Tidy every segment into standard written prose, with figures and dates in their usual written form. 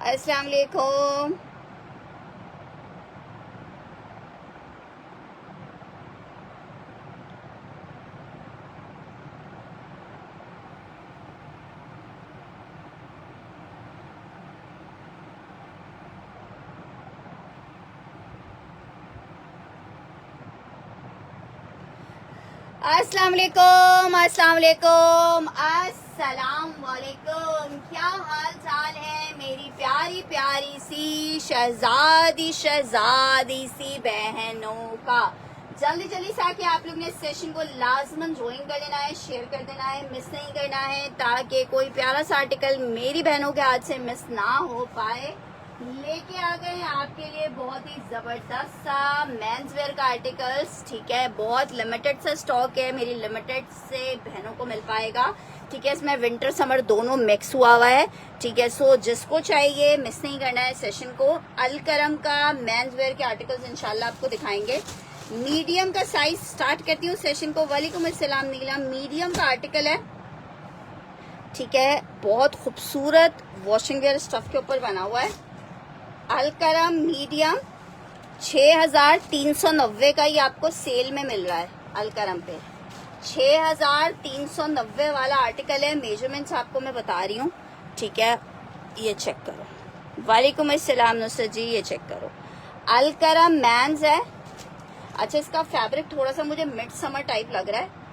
अस्सलाम वालेकुम। अस्सलाम वालेकुम, अस्सलाम वालेकुम, अस्सलाम वालेकुम। क्या हाल चाल है मेरी प्यारी प्यारी सी शहजादी सी बहनों का। जल्दी जल्दी से आके आप लोग ने इस सेशन को लाजमन ज्वाइन कर लेना है, शेयर कर देना है, मिस नहीं करना है, ताकि कोई प्यारा सा आर्टिकल मेरी बहनों के हाथ से मिस ना हो पाए। लेके आ गए हैं आपके लिए बहुत ही जबरदस्त सा मेंस वेयर का आर्टिकल्स। ठीक है, बहुत लिमिटेड सा स्टॉक है, मेरी लिमिटेड से बहनों को मिल पाएगा। ठीक है, इसमें विंटर समर दोनों मिक्स हुआ हुआ है। ठीक है, सो जिसको चाहिए मिस नहीं करना है सेशन को। अलकरम का मेंस वेयर के आर्टिकल्स इंशाल्लाह आपको दिखाएंगे। मीडियम का साइज स्टार्ट करती हूँ सेशन को। वालेकुम अस्सलाम नीला। मीडियम का आर्टिकल है। ठीक है, बहुत खूबसूरत वॉशिंग वेयर स्टफ के ऊपर बना हुआ है। अलकरम मीडियम 6390 का ही आपको सेल में मिल रहा है। अलकरम पे 6390 वाला आर्टिकल है। मेजरमेंट्स आपको मैं बता रही हूँ। ठीक है, ये चेक करो। वालेकुम अस्सलाम नुसरत जी, ये चेक करो। अलकरम मैंस है। अच्छा, इसका फैब्रिक थोड़ा सा मुझे मिड समर टाइप लग रहा है।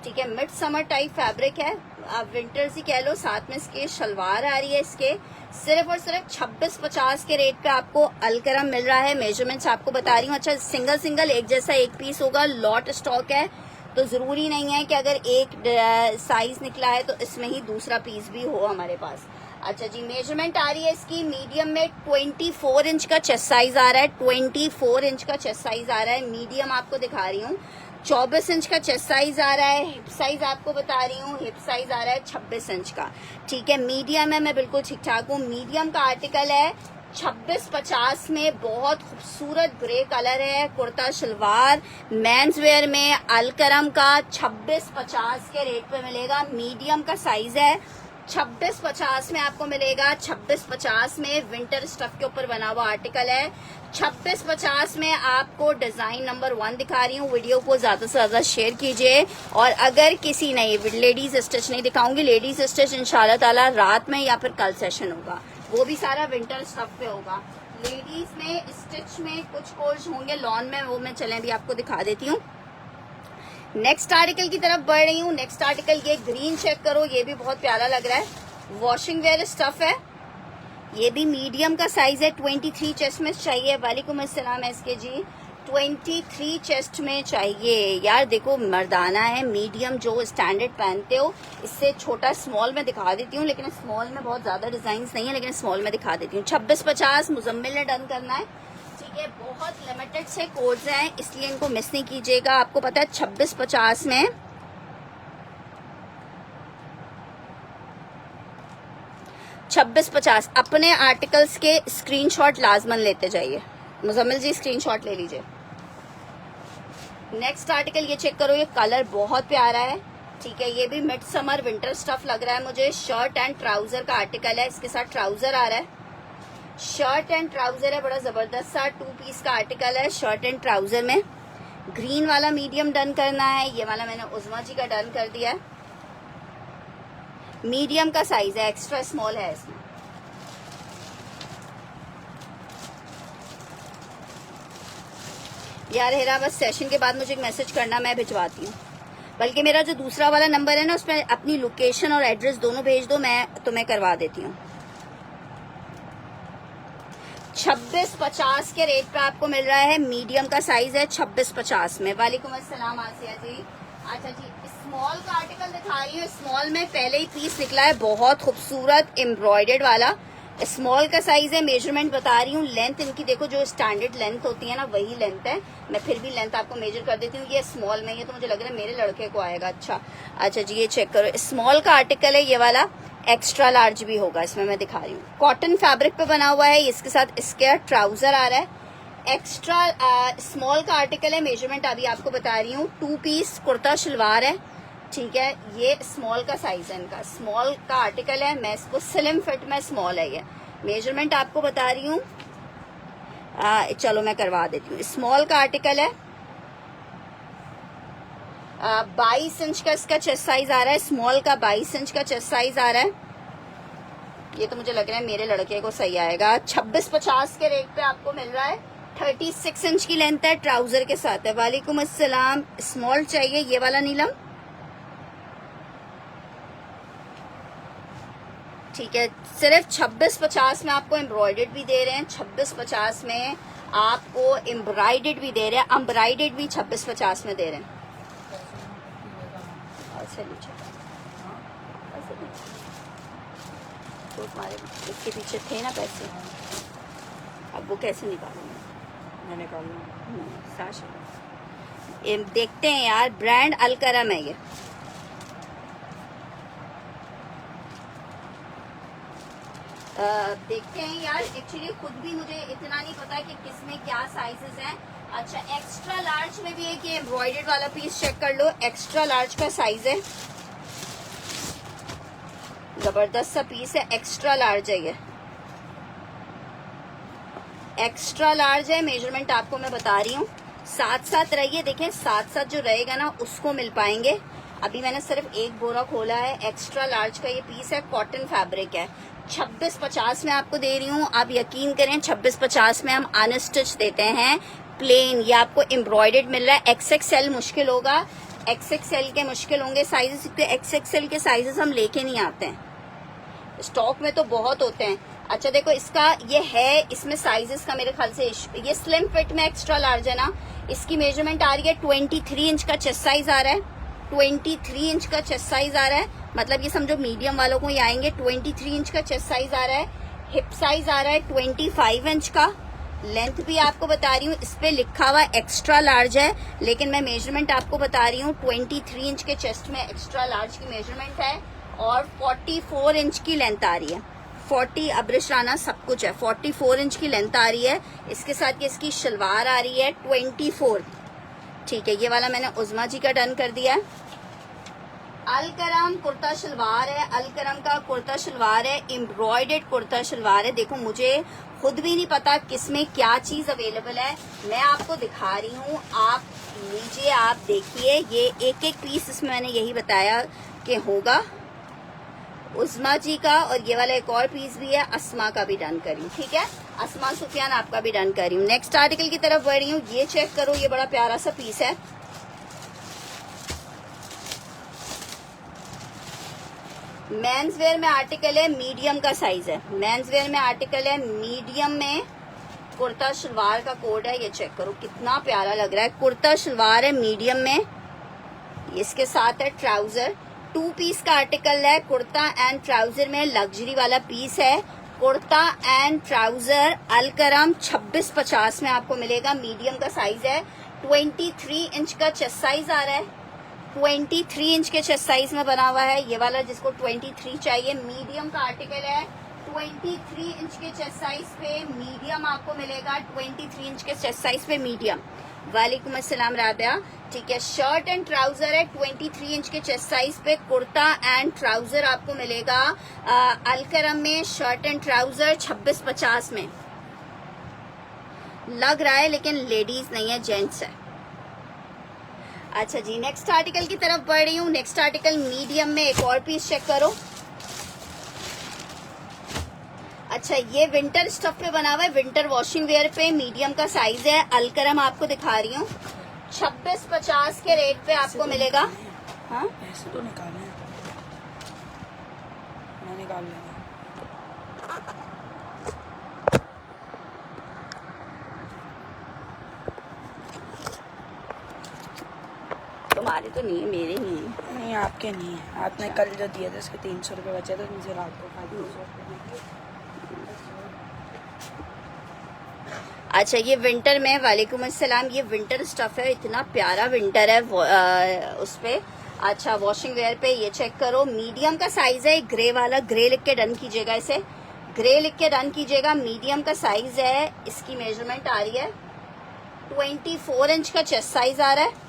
ठीक है, मिड समर टाइप फैब्रिक है, आप विंटर्स ही कह लो। साथ में इसके शलवार आ रही है। इसके सिर्फ और सिर्फ 2650 के रेट पे आपको अलकरम मिल रहा है। मेजरमेंट्स आपको बता रही हूँ। अच्छा, सिंगल सिंगल एक जैसा एक पीस होगा। लॉट स्टॉक है, तो जरूरी नहीं है कि अगर एक साइज निकला है तो इसमें ही दूसरा पीस भी हो हमारे पास। अच्छा जी, मेजरमेंट आ रही है इसकी मीडियम में 24 इंच का चेस्ट साइज आ रहा है। 24 इंच का चेस्ट साइज आ रहा है। मीडियम आपको दिखा रही हूँ। 24 इंच का चेस्ट साइज आ रहा है। हिप साइज आपको बता रही हूँ, हिप साइज आ रहा है 26 इंच का। ठीक है, मीडियम है, मैं बिल्कुल ठीक ठाक हूँ। मीडियम का आर्टिकल है 2650 में। बहुत खूबसूरत ग्रे कलर है। कुर्ता शलवार मेंस वेयर में अलकरम का 2650 के रेट पे मिलेगा। मीडियम का साइज है। 2650 में आपको मिलेगा। 2650 में विंटर स्टफ के ऊपर बना हुआ आर्टिकल है। 2650 में आपको डिजाइन नंबर 1 दिखा रही हूँ। वीडियो को ज्यादा से ज्यादा शेयर कीजिए। और अगर किसी ने लेडीज स्टिच नहीं दिखाऊंगी, लेडीज स्टिच इंशाल्लाह ताला रात में या फिर कल सेशन होगा, वो भी सारा विंटर स्टफ पे होगा। लेडीज में स्टिच में कुछ कोर्स होंगे लॉन में, वो मैं चलें भी आपको दिखा देती हूँ। नेक्स्ट आर्टिकल की तरफ बढ़ रही हूँ। नेक्स्ट आर्टिकल ये ग्रीन चेक करो, ये भी बहुत प्यारा लग रहा है। वॉशिंग वेयर स्टफ है। ये भी मीडियम का साइज है। 23 चेस्ट में चाहिए। वालेकुम अस्सलाम एसके जी, 23 चेस्ट में चाहिए। यार देखो, मर्दाना है। मीडियम जो स्टैंडर्ड पहनते हो, इससे छोटा स्मॉल में दिखा देती हूँ, लेकिन स्मॉल में बहुत ज्यादा डिजाइन नहीं है, लेकिन स्मॉल में दिखा देती हूँ। 2650 मुजम्मिल ने डन करना है। ठीक है, बहुत लिमिटेड से कोड्स हैं, इसलिए इनको मिस नहीं कीजिएगा। आपको पता है 2650 में 2650 अपने आर्टिकल्स के स्क्रीनशॉट लाजमन लेते जाइए। मुजम्मिल जी स्क्रीनशॉट ले लीजिए। नेक्स्ट आर्टिकल ये चेक करो, ये कलर बहुत प्यारा है। ठीक है, ये भी मिड समर विंटर स्टफ लग रहा है मुझे। शर्ट एंड ट्राउजर का आर्टिकल है, इसके साथ ट्राउजर आ रहा है। शर्ट एंड ट्राउजर है, बड़ा जबरदस्त सा 2 पीस का आर्टिकल है। शर्ट एंड ट्राउजर में ग्रीन वाला मीडियम डन करना है। ये वाला मैंने उज़मा जी का डन कर दिया है। मीडियम का साइज है, एक्स्ट्रा स्मॉल है इसमें। यार हेरा, बस सेशन के बाद मुझे एक मैसेज करना, मैं भिजवाती हूँ। बल्कि मेरा जो दूसरा वाला नंबर है ना, उसमें अपनी लोकेशन और एड्रेस दोनों भेज दो, मैं तुम्हें करवा देती हूँ। 2650 के रेट पे आपको मिल रहा है। मीडियम का साइज है 2650 में। वालेकुम अस्सलाम आसिया जी। अच्छा जी, स्मॉल का आर्टिकल दिखा रही हूँ। स्मॉल में पहले ही पीस निकला है, बहुत खूबसूरत एम्ब्रॉयडर्ड वाला। स्मॉल का साइज है। मेजरमेंट बता रही हूँ। लेंथ इनकी देखो, जो स्टैंडर्ड लेंथ होती है ना, वही लेंथ है। मैं फिर भी लेंथ आपको मेजर कर देती हूँ। ये स्मॉल में, ये तो मुझे लग रहा है मेरे लड़के को आएगा। अच्छा जी, ये चेक करो, स्मॉल का आर्टिकल है। ये वाला एक्स्ट्रा लार्ज भी होगा इसमें, मैं दिखा रही हूँ। कॉटन फैब्रिक पे बना हुआ है। इसके साथ स्केयर ट्राउजर आ रहा है। एक्स्ट्रा स्मॉल का आर्टिकल है। मेजरमेंट अभी आपको बता रही हूँ। 2 पीस कुर्ता शलवार है। ठीक है, ये स्मॉल का साइज है इनका। स्मॉल का आर्टिकल है। मैं इसको स्लिम फिट में, स्मॉल है ये। मेजरमेंट आपको बता रही हूँ, चलो मैं करवा देती हूँ। स्मॉल का आर्टिकल है, 22 इंच का इसका चेस्ट साइज आ रहा है। स्मॉल का 22 इंच का चेस्ट साइज आ रहा है। ये तो मुझे लग रहा है मेरे लड़के को सही आएगा। 2650 के रेट पे आपको मिल रहा है। 36 इंच की लेंथ है, ट्राउजर के साथ है। वालेकुम अस्सलाम। स्मॉल चाहिए ये वाला नीलम, ठीक है। सिर्फ 2650 में आपको एम्ब्रॉयडर्ड भी दे रहे हैं, 2650 में आपको एम्ब्रॉयडर्ड भी दे रहे हैं, एम्ब्रॉयडर्ड भी 2650 में दे रहे हैं। तो तुम्हारे इसके पीछे थे ना पैसे, अब वो कैसे निकालूंगा? मैं निकालूंगा। देखते हैं यार, ब्रांड अलकरम है ये। देखते हैं यार, एक्चुअली खुद भी मुझे इतना नहीं पता कि किसमें क्या साइजेस हैं। अच्छा, एक्स्ट्रा लार्ज में भी है कि एम्ब्रॉयडर्ड वाला पीस चेक कर लो, एक्स्ट्रा लार्ज का साइज है, जबरदस्त सा पीस है, एक्स्ट्रा लार्ज है ये, एक्स्ट्रा लार्ज है। मेजरमेंट आपको मैं बता रही हूँ, साथ साथ रहिए, देखें साथ साथ जो रहेगा ना उसको मिल पाएंगे। अभी मैंने सिर्फ एक बोरा खोला है। एक्स्ट्रा लार्ज का ये पीस है, कॉटन फैब्रिक है। 2650 में आपको दे रही हूँ। आप यकीन करें 2650 में हम अनस्टिच देते हैं, प्लेन। ये आपको एम्ब्रॉयडर्ड मिल रहा है। XXL मुश्किल होगा, XXL के मुश्किल होंगे साइजेस, क्योंकि XXL के साइजेस हम लेके नहीं आते हैं, स्टॉक में तो बहुत होते हैं। अच्छा देखो, इसका ये है, इसमें साइजेस का मेरे ख्याल से ये स्लिम फिट में एक्स्ट्रा लार्ज है ना। इसकी मेजरमेंट आ रही है 23 इंच का चेस्ट साइज आ रहा है, 23 इंच का चेस्ट साइज आ रहा है। मतलब ये समझो मीडियम वालों को ही आएंगे। 23 इंच का चेस्ट साइज आ रहा है। हिप साइज आ रहा है 25 इंच का। लेंथ भी आपको बता रही हूँ, इस पे लिखा हुआ एक्स्ट्रा लार्ज है, लेकिन मैं मेजरमेंट आपको बता रही हूँ 23 इंच के चेस्ट में एक्स्ट्रा लार्ज की मेजरमेंट है, और 44 इंच की लेंथ आ रही है। 40 अब्रिश राना सब कुछ है, 44 इंच की लेंथ आ रही है। इसके साथ ये इसकी शलवार आ रही है 24, ठीक है। ये वाला मैंने उज़मा जी का डन कर दिया है। अलकरम कुर्ता शलवार है, अलकरम का कुर्ता शलवार है, एम्ब्रॉयडर्ड कुर्ता शलवार है। देखो मुझे खुद भी नहीं पता किसमें क्या चीज अवेलेबल है, मैं आपको दिखा रही हूँ। आप लीजिए, आप देखिए, ये एक एक पीस इसमें मैंने यही बताया कि होगा। उज़मा जी का, और ये वाला एक और पीस भी है, अस्मा का भी डन करी हूँ, ठीक है। अस्मा सुफियान आपका भी डन करी हूँ। नेक्स्ट आर्टिकल की तरफ बढ़ रही हूँ। ये चेक करो, ये बड़ा प्यारा सा पीस है। मेंस वेयर में आर्टिकल है, मीडियम का साइज है। मेंस वेयर में आर्टिकल है मीडियम में, कुर्ता शलवार का कोड है। ये चेक करो कितना प्यारा लग रहा है। कुर्ता शलवार है मीडियम में, इसके साथ है ट्राउजर। 2 पीस का आर्टिकल है, कुर्ता एंड ट्राउजर में, लग्जरी वाला पीस है। कुर्ता एंड ट्राउजर अलकरम 2650 में आपको मिलेगा। मीडियम का साइज है, 23 इंच का चेस्ट साइज आ रहा है। 23 इंच के चेस्ट साइज में बना हुआ है। ये वाला जिसको 23 चाहिए, मीडियम का आर्टिकल है। 23 इंच के चेस्ट साइज पे मीडियम आपको मिलेगा, 23 इंच के चेस्ट साइज पे मीडियम। वालेकुम अस्सलाम राबिया, ठीक है। शर्ट एंड ट्राउजर है 23 इंच के चेस्ट साइज पे। कुर्ता एंड ट्राउजर आपको मिलेगा अलकरम में। शर्ट एंड ट्राउजर 2650 में लग रहा है, लेकिन लेडीज नहीं है, जेंट्स है। अच्छा जी, नेक्स्ट आर्टिकल की तरफ बढ़ रही हूँ। नेक्स्ट आर्टिकल मीडियम में, एक और पीस चेक करो। अच्छा, ये विंटर स्टफ पे बना हुआ है, विंटर वॉशिंग वेयर पे, मीडियम का साइज है। अलकरम आपको दिखा रही हूँ, 2650 के रेट पे आपको मिलेगा। हाँ, ऐसे तो निकाले, मैं निकाल लेंगे। तुम्हारे तो नहीं है, मेरे नहीं है। नहीं, आपके नहीं है। आपने कल जो दिए थे उसके 300 रुपये बचे थे, मुझे रात को 200 रुपये। अच्छा, ये विंटर में, वालेकुम अस्सलाम, ये विंटर स्टफ है, इतना प्यारा विंटर है उस पे। अच्छा, वॉशिंग वेयर पे ये चेक करो, मीडियम का साइज है। ग्रे वाला, ग्रे लिख के डन कीजिएगा, इसे ग्रे लिख के डन कीजिएगा। मीडियम का साइज है, इसकी मेजरमेंट आ रही है 24 इंच का चेस्ट साइज आ रहा है।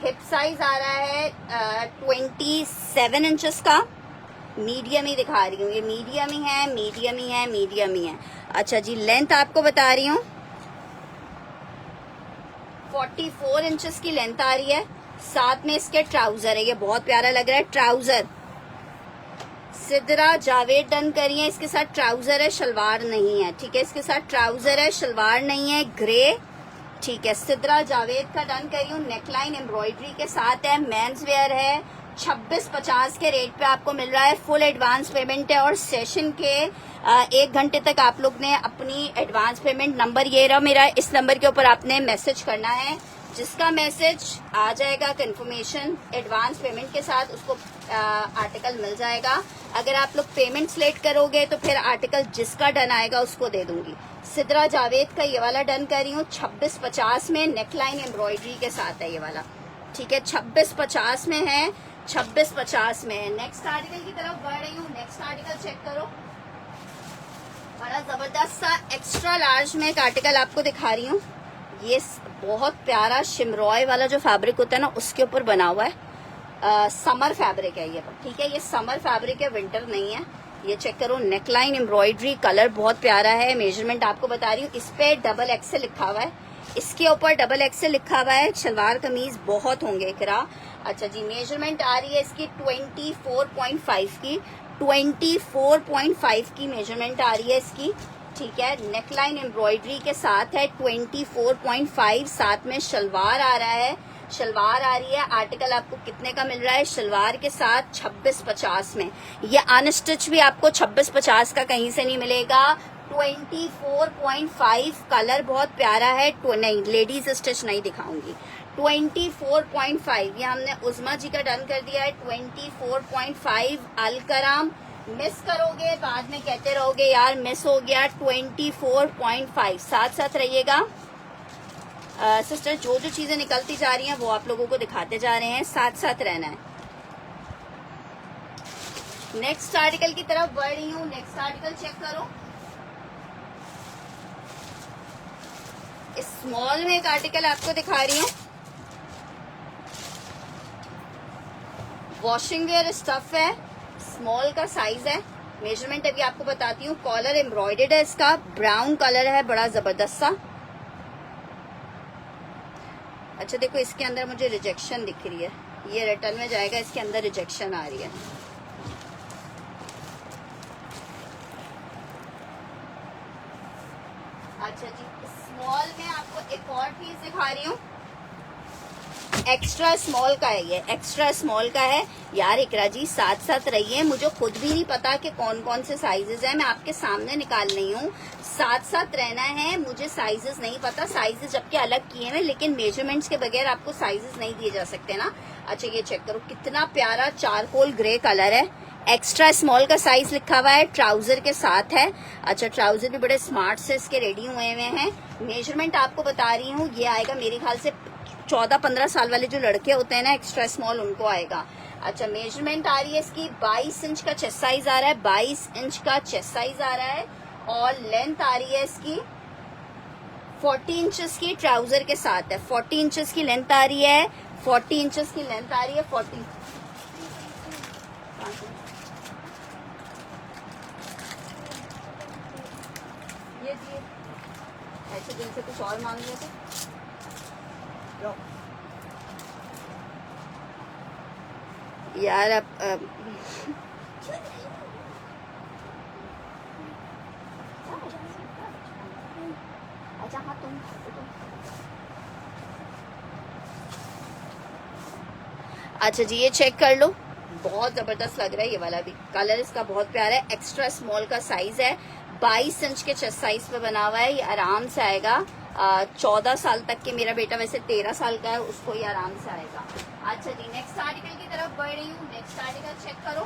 हिप साइज आ रहा है 27 इंचेस का। मीडियम ही दिखा रही हूँ, ये मीडियम ही है, मीडियम ही है, मीडियम ही है। अच्छा जी, लेंथ आपको बता रही हूँ 44 इंचेस की लेंथ आ रही है। साथ में इसके ट्राउजर है, ये बहुत प्यारा लग रहा है। ट्राउजर सिद्रा जावेद डन करिए, इसके साथ ट्राउजर है, शलवार नहीं है। ठीक है, इसके साथ ट्राउजर है, शलवार नहीं है, ग्रे। ठीक है, सिद्रा जावेद का डन करी हूँ। नेकलाइन एम्ब्रॉयडरी के साथ है, मेंस वेयर है। 2650 के रेट पे आपको मिल रहा है। फुल एडवांस पेमेंट है और सेशन के 1 घंटे तक आप लोग ने अपनी एडवांस पेमेंट, नंबर ये रहा मेरा, इस नंबर के ऊपर आपने मैसेज करना है। जिसका मैसेज आ जाएगा कंफर्मेशन एडवांस पेमेंट के साथ, उसको आर्टिकल मिल जाएगा। अगर आप लोग पेमेंट सिलेक्ट करोगे तो फिर आर्टिकल जिसका डन आएगा उसको दे दूंगी। सिद्रा जावेद का ये वाला डन कर रही हूँ 2650 में, नेकलाइन एम्ब्रॉयडरी के साथ है ये वाला। ठीक है, 2650 में है, 2650 में है। नेक्स्ट आर्टिकल की तरफ बढ़ रही हूँ। नेक्स्ट आर्टिकल चेक करो, बड़ा जबरदस्त सा एक्स्ट्रा लार्ज में एक आर्टिकल आपको दिखा रही हूँ। ये बहुत प्यारा शिमरॉय वाला जो फैब्रिक होता है ना, उसके ऊपर बना हुआ है। समर फैब्रिक है ये, ठीक है, ये समर फैब्रिक है, विंटर नहीं है। ये चेक करो, नेकलाइन एम्ब्रॉयडरी, कलर बहुत प्यारा है। मेजरमेंट आपको बता रही हूँ, इस पे XXL लिखा हुआ है, इसके ऊपर XXL लिखा हुआ है। शलवार कमीज बहुत होंगे इकरा। अच्छा जी, मेजरमेंट आ रही है इसकी 24.5 की, 24.5 की मेजरमेंट आ रही है इसकी। ठीक है, नेकलाइन एम्ब्रॉयडरी के साथ है, 24.5। साथ में शलवार आ रहा है, शलवार आ रही है। आर्टिकल आपको कितने का मिल रहा है शलवार के साथ? 2650 में। ये अनस्टिच भी आपको 2650 का कहीं से नहीं मिलेगा। 24.5, कलर बहुत प्यारा है। नहीं, लेडीज स्टिच नहीं दिखाऊंगी। 24.5 ये हमने उज़मा जी का डन कर दिया है। 24.5 अलकराम। मिस करोगे बाद में कहते रहोगे यार मिस हो गया। 24.5 साथ साथ रहिएगा। सिस्टर, जो जो चीजें निकलती जा रही हैं वो आप लोगों को दिखाते जा रहे हैं, साथ साथ रहना है। नेक्स्ट आर्टिकल की तरफ बढ़ रही हूँ। नेक्स्ट आर्टिकल चेक करो, स्मॉल में एक आर्टिकल आपको दिखा रही हूँ। वॉशिंग वेयर स्टफ है, स्मॉल का साइज है। मेजरमेंट अभी आपको बताती हूँ। कॉलर एम्ब्रॉयडर्ड है इसका, ब्राउन कलर है, बड़ा जबरदस्त सा। अच्छा देखो, इसके अंदर मुझे रिजेक्शन दिख रही है, ये रिटर्न में जाएगा, इसके अंदर रिजेक्शन आ रही है। अच्छा जी, स्मॉल में आपको एक और पीस दिखा रही हूँ। एक्स्ट्रा स्मॉल का है ये, एक्स्ट्रा स्मॉल का है। यार इकरा जी साथ साथ रहिए, मुझे खुद भी नहीं पता कि कौन कौन से साइजेस हैं, मैं आपके सामने निकाल रही हूँ। साथ साथ रहना है, मुझे साइजेस नहीं पता, साइजेस जबकि अलग किए हैं, लेकिन मेजरमेंट्स के बगैर आपको साइजेस नहीं दिए जा सकते ना। अच्छा ये चेक करो, कितना प्यारा चारकोल ग्रे कलर है। एक्स्ट्रा स्मॉल का साइज लिखा हुआ है, ट्राउजर के साथ है। अच्छा, ट्राउजर भी बड़े स्मार्ट से इसके रेडी हुए हुए हैं। मेजरमेंट आपको बता रही हूँ, ये आएगा मेरे ख्याल से 14-15 साल वाले जो लड़के होते हैं ना, एक्स्ट्रा स्मॉल, उनको आएगा। अच्छा, मेजरमेंट आ रही है इसकी 22 इंच का चेस्ट साइज आ रहा है, 22 इंच का चेस्ट साइज आ रहा है। और लेंथ आ रही है इसकी 40 इंचेस की, ट्राउजर के साथ है। 40 इंचेस की लेंथ आ रही है, 40 इंचेस की लेंथ आ रही है। 40 ये ऐसे दिल से कुछ और मांग लिया तो यार अब अच्छा हाँ तुम अच्छा जी, ये चेक कर लो, बहुत जबरदस्त लग रहा है ये वाला भी। कलर इसका बहुत प्यारा है। एक्स्ट्रा स्मॉल का साइज है, 22 इंच के चेस्ट साइज पे बना हुआ है। ये आराम से आएगा 14 साल तक के। मेरा बेटा वैसे 13 साल का है, उसको ये आराम से आएगा। अच्छा जी, नेक्स्ट आर्टिकल की तरफ बढ़ रही हूँ। नेक्स्ट आर्टिकल चेक करो।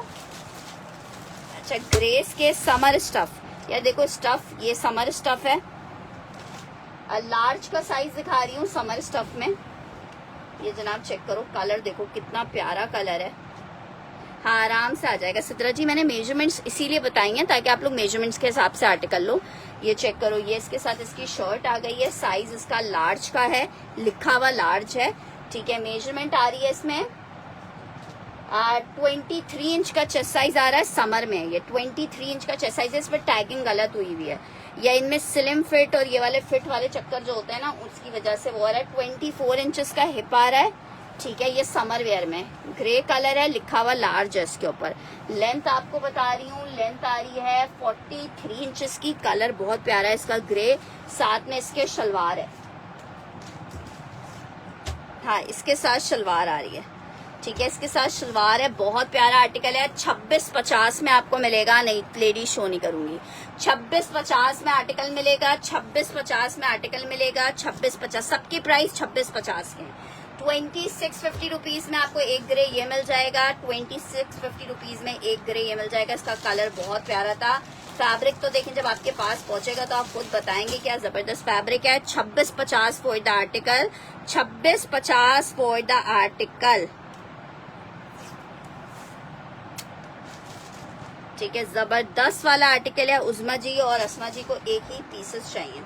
अच्छा, ग्रेस के समर स्टफ, यार देखो स्टफ, ये समर स्टफ है। लार्ज का साइज दिखा रही हूँ समर स्टफ में। ये जनाब चेक करो, कलर देखो कितना प्यारा कलर है। हाँ आराम से आ जाएगा। सिद्रा जी मैंने मेजरमेंट्स इसीलिए बताई हैं ताकि आप लोग मेजरमेंट्स के हिसाब से आर्टिकल लो। ये चेक करो, ये इसके साथ इसकी शर्ट आ गई है। साइज इसका लार्ज का है, लिखा हुआ लार्ज है। ठीक है, मेजरमेंट आ रही है इसमें 23 इंच का चेस्ट साइज आ रहा है, समर में ये 23 इंच का चेस्ट साइज है। इस पर टैगिंग गलत हुई हुई है, या इनमें स्लिम फिट और ये वाले फिट वाले चक्कर जो होते हैं ना, उसकी वजह से वो आ रहा है। 24 इंचेस का हिप आ रहा है, ठीक है। ये समर वेयर में ग्रे कलर है, लिखा हुआ लार्ज है इसके ऊपर। लेंथ आपको बता रही हूँ, लेंथ आ रही है 43 इंचेस की। कलर बहुत प्यारा है इसका, ग्रे। साथ में इसके शलवार है, हाँ इसके साथ शलवार आ रही है, ठीक है। इसके साथ शलवार है, बहुत प्यारा आर्टिकल है। 2650 में आपको मिलेगा, नहीं लेडीज शो नहीं करूंगी। 2650 में आर्टिकल मिलेगा, 2650 में आर्टिकल मिलेगा, 2650। सबकी प्राइस 2650 के हैं। 2650 रुपीज में आपको एक ग्रे ये मिल जाएगा, 2650 रुपीज में एक ग्रे ये मिल जाएगा। इसका कलर बहुत प्यारा था। फैब्रिक तो देखें, जब आपके पास पहुंचेगा तो आप खुद बताएंगे क्या जबरदस्त फैब्रिक है। 2650 for the article, 2650 for the article, ठीक है। जबरदस्त वाला आर्टिकल है। उज़मा जी और अस्मा जी को एक ही पीसेस चाहिए।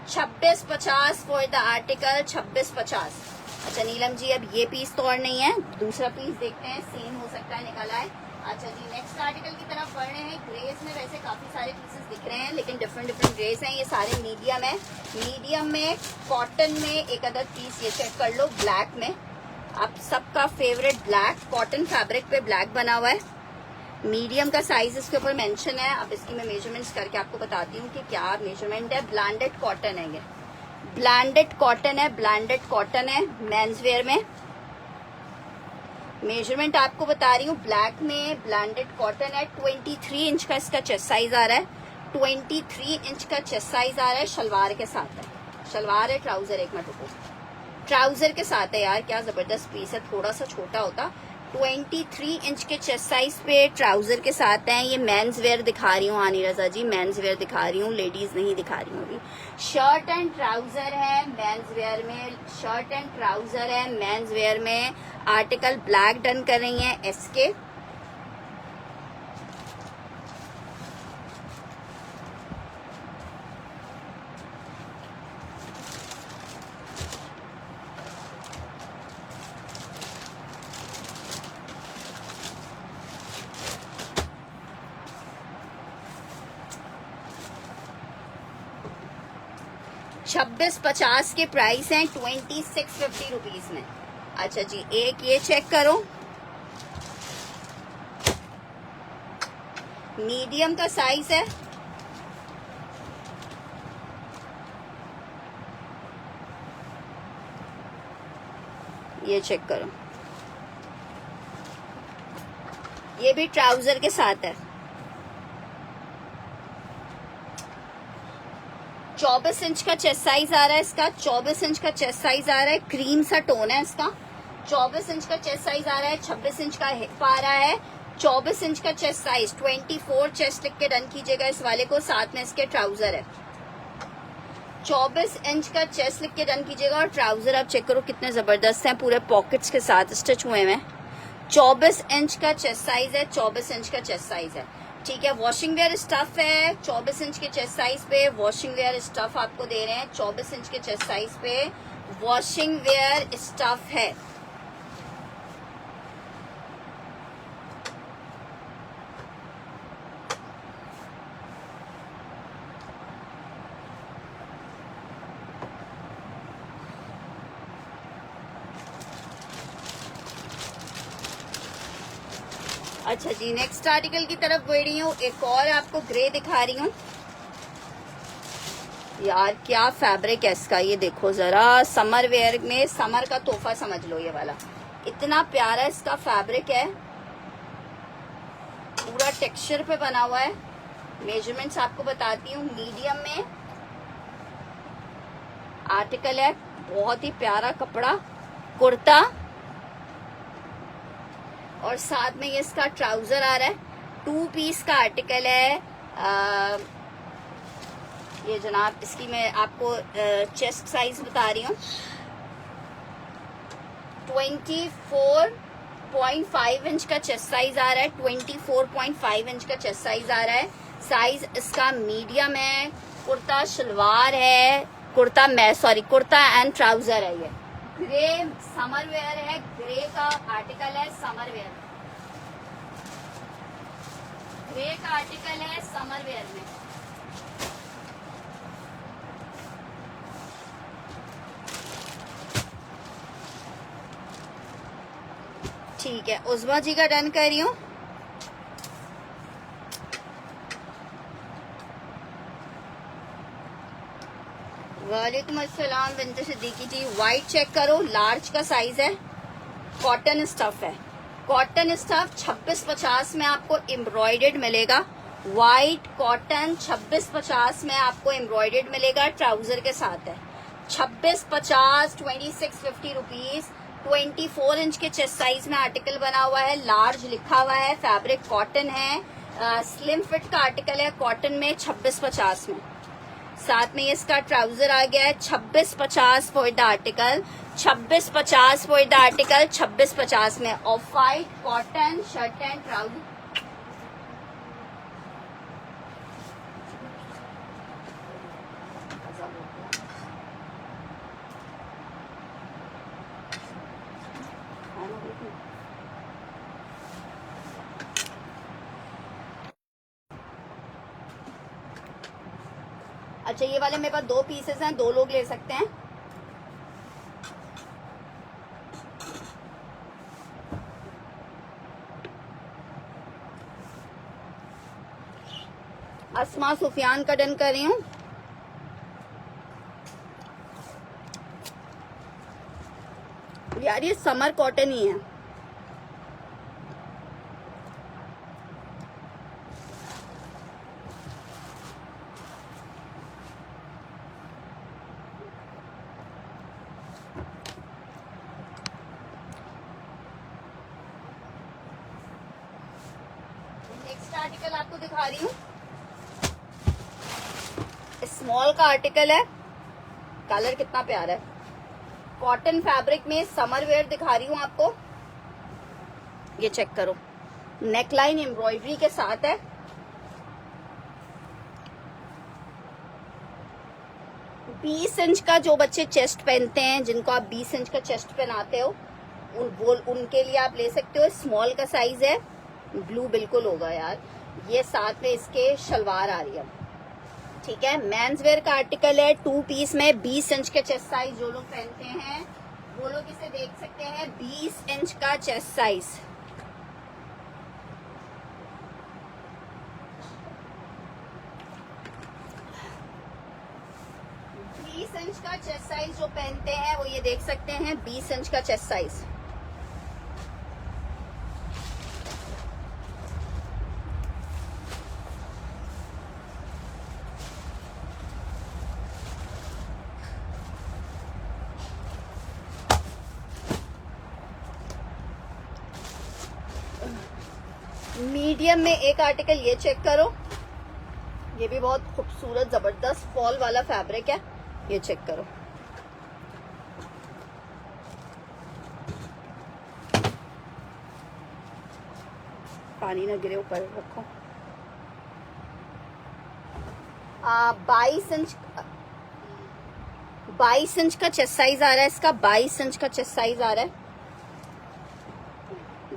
2650 फॉर द आर्टिकल, 2650। अच्छा नीलम जी, अब ये पीस तो और नहीं है, दूसरा पीस देखते हैं, सेम हो सकता है निकाला है। अच्छा जी, नेक्स्ट आर्टिकल की तरफ बढ़ रहे हैं। ग्रेस में वैसे काफी सारे पीसेस दिख रहे हैं, लेकिन डिफरेंट ग्रेस हैं। ये सारे मीडियम है। मीडियम में कॉटन में एक अदर पीस ये चेक कर लो, ब्लैक में। आप सबका फेवरेट ब्लैक, कॉटन फैब्रिक पे ब्लैक बना हुआ है। मीडियम का साइज इसके ऊपर मेंशन है। अब इसकी मैं मेजरमेंट्स करके आपको बताती हूँ कि क्या मेजरमेंट है। ब्लैंडेड कॉटन है, ये ब्लैंडेड कॉटन है, ब्लैंडेड कॉटन है मेंस वेयर में। मेजरमेंट आपको बता रही हूँ, ब्लैक में ब्लैंडेड कॉटन है। 23 इंच का इसका चेस्ट साइज आ रहा है, 23 इंच का चेस्ट साइज आ रहा है। शलवार के साथ है, शलवार है, ट्राउजर, एक मिनट रुको, ट्राउजर के साथ है। यार क्या जबरदस्त पीस है, थोड़ा सा छोटा होता। 23 इंच के चेस्ट साइज पे ट्राउजर के साथ है। ये मेंस वेयर दिखा रही हूँ आनी रजा जी, मेंस वेयर दिखा रही हूँ, लेडीज नहीं दिखा रही हूँ अभी। शर्ट एंड ट्राउजर है मेंस वेयर में, शर्ट एंड ट्राउजर है मेंस वेयर में। आर्टिकल ब्लैक डन कर रही है एसके। छब्बीस 50 के प्राइस हैं, 2650 रुपीज में। अच्छा जी, एक ये चेक करो, मीडियम का साइज है। ये चेक करो, ये भी ट्राउजर के साथ है। 24 इंच का चेस्ट साइज आ रहा है इसका, 24 इंच का चेस्ट साइज आ रहा है। क्रीम सा टोन है इसका। 24 इंच का चेस्ट साइज आ रहा है, 26 इंच का हिप आ रहा है। 24 इंच का चेस्ट साइज, 24 चेस्ट लिख के डन कीजिएगा इस वाले को। साथ में इसके ट्राउजर है। 24 इंच का चेस्ट लिख के डन कीजिएगा। और ट्राउजर आप चेक करो कितने जबरदस्त हैं, पूरे पॉकेट्स के साथ स्टिच हुए हैं। 24 इंच का चेस्ट साइज है, 24 इंच का चेस्ट साइज है, ठीक है। वॉशिंग वेयर स्टफ है। 24 इंच के चेस्ट साइज पे वॉशिंग वेयर स्टफ आपको दे रहे हैं। 24 इंच के चेस्ट साइज पे वॉशिंग वेयर स्टफ है। अच्छा जी, नेक्स्ट आर्टिकल की तरफ बढ़ रही हूँ। एक और आपको ग्रे दिखा रही हूँ। यार क्या फैब्रिक है इसका, ये देखो जरा। समर वेयर में समर का तोहफा समझ लो ये वाला। इतना प्यारा इसका फैब्रिक है, पूरा टेक्सचर पे बना हुआ है। मेजरमेंट्स आपको बताती हूँ। मीडियम में आर्टिकल है, बहुत ही प्यारा कपड़ा, कुर्ता, और साथ में ये इसका ट्राउजर आ रहा है। 2 पीस का आर्टिकल है। ये जनाब, इसकी मैं आपको चेस्ट साइज बता रही हूँ। 24.5 इंच का चेस्ट साइज आ रहा है। 24.5 इंच का चेस्ट साइज आ रहा है। साइज इसका मीडियम है। कुर्ता शलवार है, कुर्ता एंड ट्राउजर है ये। ग्रे समर वेयर है, ग्रे का आर्टिकल है, समर वेयर, ग्रे का आर्टिकल है समर वेयर में। ठीक है, उस्मा जी का डन कर रही हूँ। वालेकुम अस्सलाम बिन्त सिद्दीकी जी। व्हाइट चेक करो, लार्ज का साइज है, कॉटन स्टफ है, कॉटन स्टफ 2650 में आपको एम्ब्रॉयडर्ड मिलेगा। व्हाइट कॉटन 2650 में आपको एम्ब्रॉयडर्ड मिलेगा, ट्राउजर के साथ है। 2650, 2650 रुपीज। 24 इंच के चेस्ट साइज में आर्टिकल बना हुआ है, लार्ज लिखा हुआ है, फैब्रिक कॉटन है, स्लिम फिट का आर्टिकल है, कॉटन में 2650 में। साथ में इसका ट्राउजर आ गया है 2650 for the article, 2650 for the article, 2650 में। Of white cotton shirt and trouser, अच्छा ये वाले मेरे पास 2 पीसेस हैं, 2 लोग ले सकते हैं। अस्मा सुफियान का डन कर रही हूँ। यार ये समर कॉटन ही है। नेक्स्ट आर्टिकल आपको दिखा रही हूँ, स्मॉल का आर्टिकल है, कलर कितना प्यारा है, कॉटन फैब्रिक में समर वेयर दिखा रही हूँ आपको। ये चेक करो, नेकलाइन एम्ब्रॉयडरी के साथ है। बीस इंच का जो बच्चे चेस्ट पहनते हैं, जिनको आप 20 इंच का चेस्ट पहनाते हो, उनके लिए आप ले सकते हो। स्मॉल का साइज है, ब्लू बिल्कुल होगा यार। ये साथ में इसके शलवार आ रही है, ठीक है। मेंस वेयर का आर्टिकल है, 2 पीस में, 20 इंच के चेस्ट साइज जो लोग पहनते हैं वो लोग इसे देख सकते हैं। 20 इंच का चेस्ट साइज, इंच का चेस्ट साइज जो पहनते हैं वो ये देख सकते हैं, 20 इंच का चेस्ट साइज। मीडियम में एक आर्टिकल ये चेक करो, ये भी बहुत खूबसूरत जबरदस्त फॉल वाला फैब्रिक है, ये चेक करो। पानी ना गिरे, ऊपर रखो। 22 इंच का चेस्ट साइज आ रहा है इसका, 22 इंच का चेस्ट साइज आ रहा है,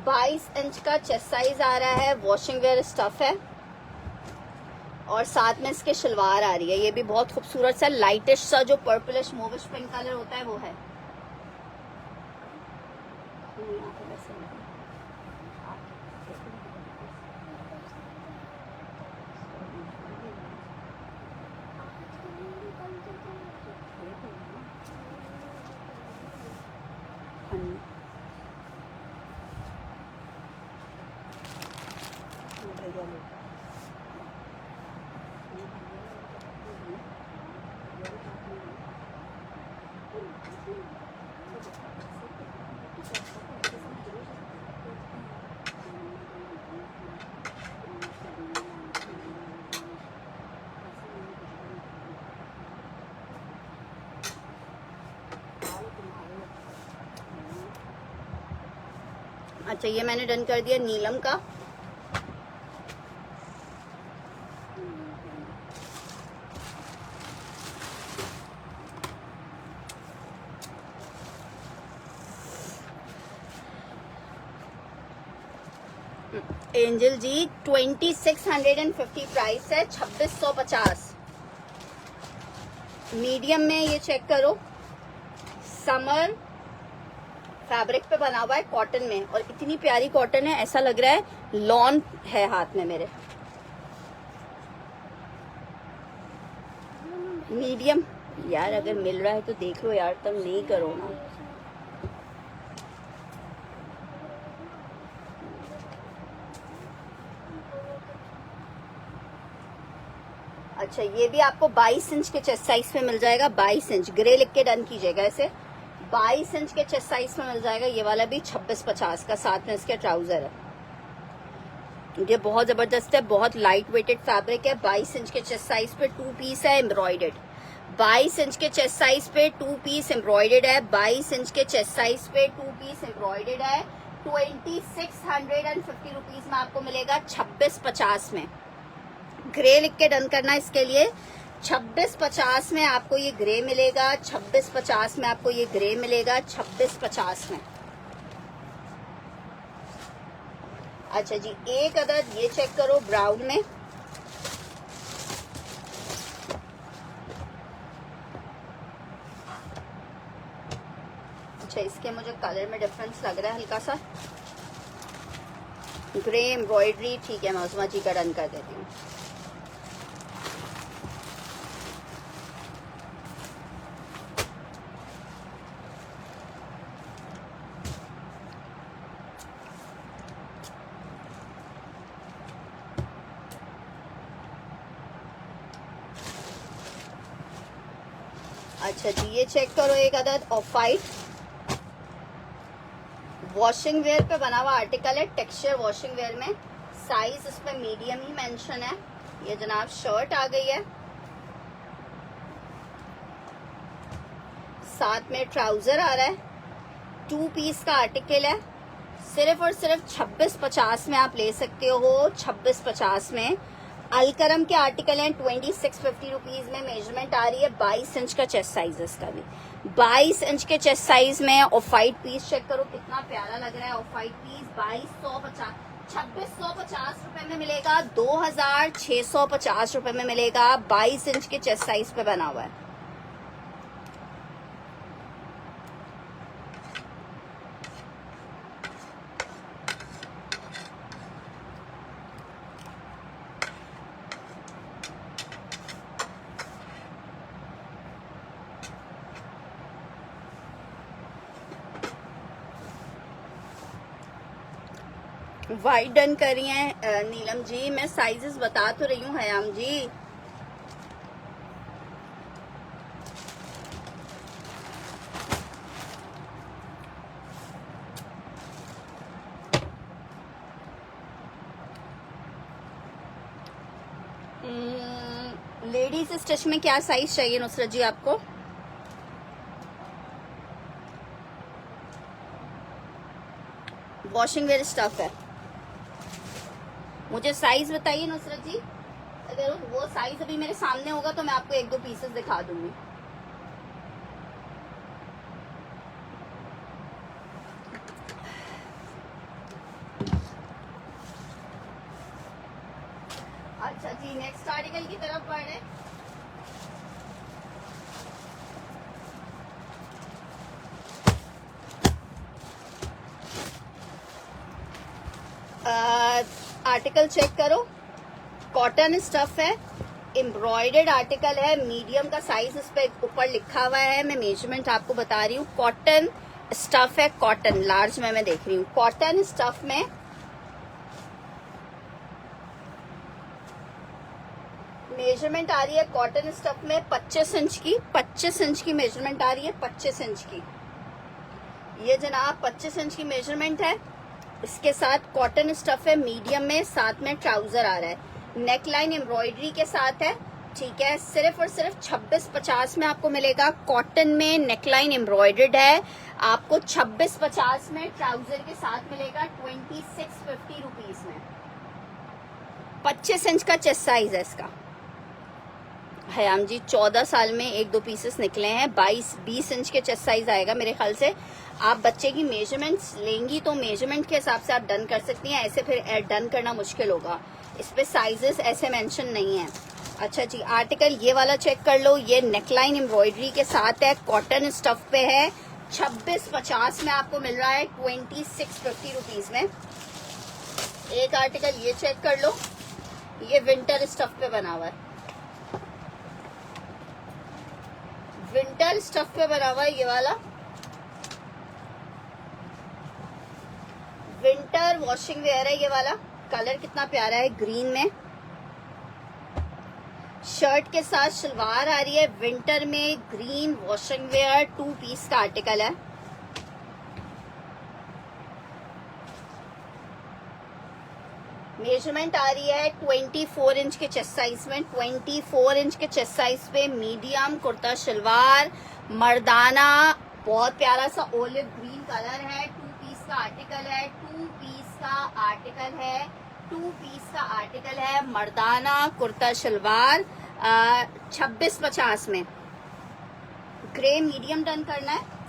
22 इंच का चेस्ट साइज आ रहा है। वॉशिंग वेयर स्टफ है और साथ में इसके शलवार आ रही है। ये भी बहुत खूबसूरत सा लाइटिश सा जो पर्पलिश मोविश पिंक कलर होता है वो है। अच्छा ये मैंने डन कर दिया नीलम का। एंजल जी 2650 प्राइस है, 2650। मीडियम में ये चेक करो, समर फैब्रिक पे बना हुआ है कॉटन में, और इतनी प्यारी कॉटन है, ऐसा लग रहा है लॉन है हाथ में मेरे। मीडियम यार, अगर मिल रहा है तो देख लो यार, तुम नहीं करो ना। अच्छा, ये भी आपको 22 इंच के चेस्ट साइज पे मिल जाएगा। 22 इंच ग्रे लिख के डन कीजिएगा ऐसे। 22 इंच के चेस्ट साइज में मिल जाएगा। ये वाला भी 2650 का, साथ में इसके ट्राउजर है। ये बहुत जबरदस्त है, बहुत लाइट वेटेड फैब्रिक है। 22 इंच के चेस्ट साइज पे 2 पीस है एम्ब्रॉयडर्ड। 22 इंच के चेस्ट साइज पे 2 पीस एम्ब्रॉयडर्ड है। 22 इंच के चेस्ट साइज पे 2 पीस एम्ब्रॉयडर्ड है। 2650 रुपीज में आपको मिलेगा 2650 में। ग्रे लिख के डन करना इसके लिए। 2650 में आपको ये ग्रे मिलेगा। 2650 में आपको ये ग्रे मिलेगा। 2650 में। अच्छा जी, एक अदद ये चेक करो ब्राउन में। अच्छा, इसके मुझे कलर में डिफरेंस लग रहा है हल्का सा। ग्रे एम्ब्रॉयडरी, ठीक है, मैं उस्मा जी का डन कर देती हूँ। अच्छा जी, ये चेक करो एक अदद ऑफ वाइट वॉशिंग वेयर पे बना हुआ आर्टिकल है, टेक्सचर वॉशिंग वेयर में। साइज इस पे मीडियम ही मेंशन है। ये जनाब शर्ट आ गई है, साथ में ट्राउजर आ रहा है। 2 पीस का आर्टिकल है। सिर्फ और सिर्फ 2650 में आप ले सकते हो। 2650 में अलकरम के आर्टिकल हैं। 2650 रुपीज में मेजरमेंट आ रही है। 22 इंच का चेस्ट साइज है इसका भी। 22 इंच के चेस्ट साइज में ऑफ वाइट पीस चेक करो कितना प्यारा लग रहा है। ऑफ वाइट पीस 2650 रुपए में मिलेगा। 2650 रुपए में मिलेगा। 22 इंच के चेस्ट साइज पे बना हुआ है। वाइट डन कर रही हैं नीलम जी। मैं साइजेस बता तो रही हूँ हयाम जी। लेडीज स्टिच में क्या साइज चाहिए नुसरत जी आपको? वॉशिंग वेयर स्टफ है। मुझे साइज बताइए नुसरत जी। अगर वो साइज अभी मेरे सामने होगा तो मैं आपको 1-2 पीसेस दिखा दूंगी। अच्छा जी, नेक्स्ट आर्टिकल की तरफ बढ़े। आर्टिकल चेक करो, कॉटन स्टफ है, एम्ब्रॉयडर्ड आर्टिकल है। मीडियम का साइज इस पे ऊपर लिखा हुआ है। मैं मेजरमेंट आपको बता रही हूँ। कॉटन स्टफ है, कॉटन लार्ज में मैं देख रही हूँ। कॉटन स्टफ में मेजरमेंट आ रही है कॉटन स्टफ में 25 इंच की। 25 इंच की मेजरमेंट आ रही है। 25 इंच की ये जनाब 25 इंच की मेजरमेंट है। इसके साथ कॉटन स्टफ है मीडियम में, साथ में ट्राउजर आ रहा है। नेक लाइन एम्ब्रॉयडरी के साथ है। ठीक है, सिर्फ और सिर्फ 2650 में आपको मिलेगा। कॉटन में नेकलाइन एम्ब्रॉयडर्ड है। आपको 2650 में ट्राउजर के साथ मिलेगा 2650 रुपीज में। 25 इंच का चेस्ट साइज है इसका। हयाम जी 14 साल में 1-2 पीसेस निकले हैं। 22-20 इंच के चेस्ट साइज आएगा मेरे ख्याल से। आप बच्चे की मेजरमेंट्स लेंगी तो मेजरमेंट के हिसाब से आप डन कर सकती हैं, ऐसे फिर डन करना मुश्किल होगा। इस पे साइजेस ऐसे मेंशन नहीं है। अच्छा जी, आर्टिकल ये वाला चेक कर लो, ये नेकलाइन एम्ब्रॉयडरी के साथ है, कॉटन स्टफ पे है, 2650 में आपको मिल रहा है 2650 रुपीज में। एक आर्टिकल ये चेक कर लो, ये विंटर स्टफ पे बना हुआ है, विंटर स्टफ पे बना हुआ है ये वाला, विंटर वॉशिंग वेयर है ये वाला। कलर कितना प्यारा है, ग्रीन में। शर्ट के साथ शलवार आ रही है, विंटर में ग्रीन वॉशिंग वेयर, 2 पीस का आर्टिकल है। मेजरमेंट आ रही है 24 इंच के चेस्ट साइज में। 24 इंच के चेस्ट साइज पे मीडियम कुर्ता शलवार, मर्दाना, बहुत प्यारा सा ओलिव ग्रीन कलर है, 2 पीस का आर्टिकल है, 2 पीस का आर्टिकल है, 2 पीस का आर्टिकल है, मर्दाना कुर्ता शलवार 2650 में। ग्रे मीडियम डन करना है।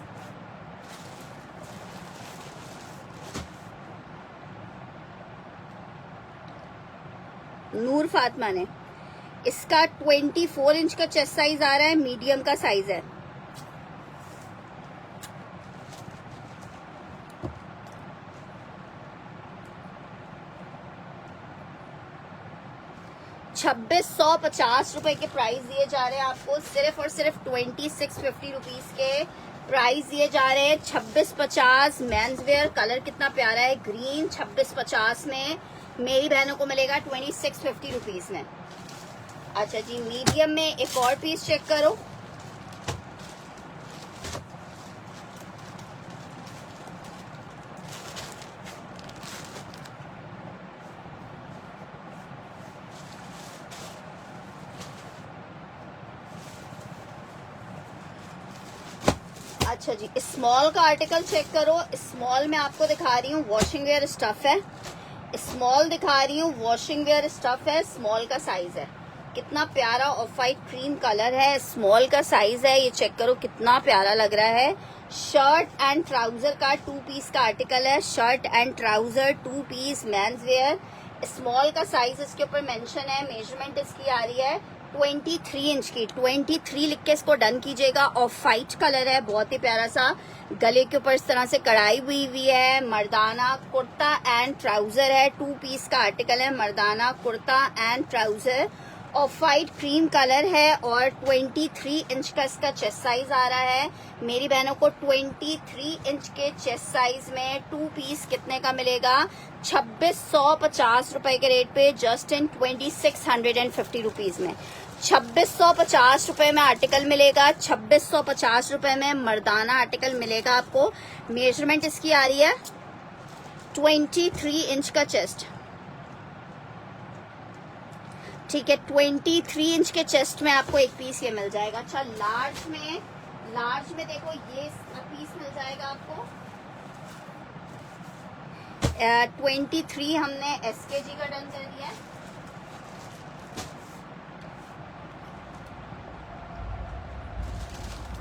नूर फातिमा ने, इसका 24 इंच का चेस्ट साइज आ रहा है, मीडियम का साइज है। ₹2650 के प्राइस दिए जा रहे हैं आपको, सिर्फ और सिर्फ 2650 रुपीज के प्राइस दिए जा रहे हैं। 2650 मेंस वेयर, कलर कितना प्यारा है, ग्रीन, 2650 में मेरी बहनों को मिलेगा 2650 रुपीज में। अच्छा जी, मीडियम में एक और पीस चेक करो, अच्छा जी, स्मॉल का आर्टिकल चेक करो। स्मॉल में आपको दिखा रही हूँ वॉशिंग वेयर स्टफ है, स्मॉल दिखा रही हूँ वॉशिंग वेयर स्टफ है, स्मॉल का साइज है। कितना प्यारा ऑफ वाइट क्रीम कलर है, स्मॉल का साइज है, ये चेक करो कितना प्यारा लग रहा है। शर्ट एंड ट्राउजर का 2 पीस का आर्टिकल है, shirt and trouser 2 piece men's wear. Small का साइज इसके ऊपर मेंशन है, मेजरमेंट इसकी आ रही है 23 इंच की। 23 लिख के इसको डन कीजिएगा। ऑफ वाइट कलर है, बहुत ही प्यारा सा, गले के ऊपर इस तरह से कढ़ाई हुई है। मर्दाना कुर्ता एंड ट्राउजर है, 2 पीस का आर्टिकल है, मर्दाना kurta and trouser, off white cream colour है और 23 इंच का इसका चेस्ट साइज आ रहा है। मेरी बहनों को 23 इंच के चेस्ट साइज में 2 पीस कितने का मिलेगा? 2650 रुपए के रेट पे, जस्ट इन 2650 रुपीज में 2650 रुपए में आर्टिकल मिलेगा। 2650 रुपए में मर्दाना आर्टिकल मिलेगा आपको। मेजरमेंट इसकी आ रही है 23 इंच का चेस्ट, ठीक है। 23 इंच के चेस्ट में आपको एक पीस ये मिल जाएगा। अच्छा, लार्ज में देखो ये पीस मिल जाएगा आपको 23, हमने SKG का डन कर दिया है।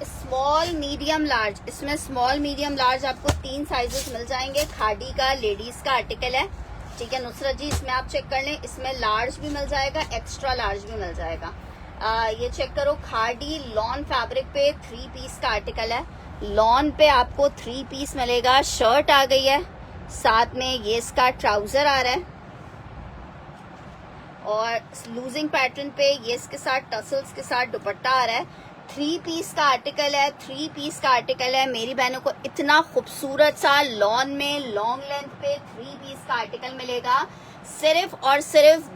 स्मॉल मीडियम लार्ज, इसमें स्मॉल मीडियम लार्ज आपको 3 साइजेस मिल जाएंगे। खादी का लेडीज का आर्टिकल है, ठीक है नुसरत जी, इसमें आप चेक कर लें, इसमें लार्ज भी मिल जाएगा, एक्स्ट्रा लार्ज भी मिल जाएगा। ये चेक करो, खादी लॉन फैब्रिक पे 3 पीस का आर्टिकल है। लॉन पे आपको 3 पीस मिलेगा। शर्ट आ गई है, साथ में ये इसका ट्राउजर आ रहा है और लूजिंग पैटर्न पे ये इसके साथ टसल्स के साथ दुपट्टा आ रहा है। 3 पीस का आर्टिकल है, 3 पीस का आर्टिकल है। मेरी बहनों को इतना खूबसूरत सा लॉन में लॉन्ग लेंथ पे 3 पीस का आर्टिकल मिलेगा सिर्फ और सिर्फ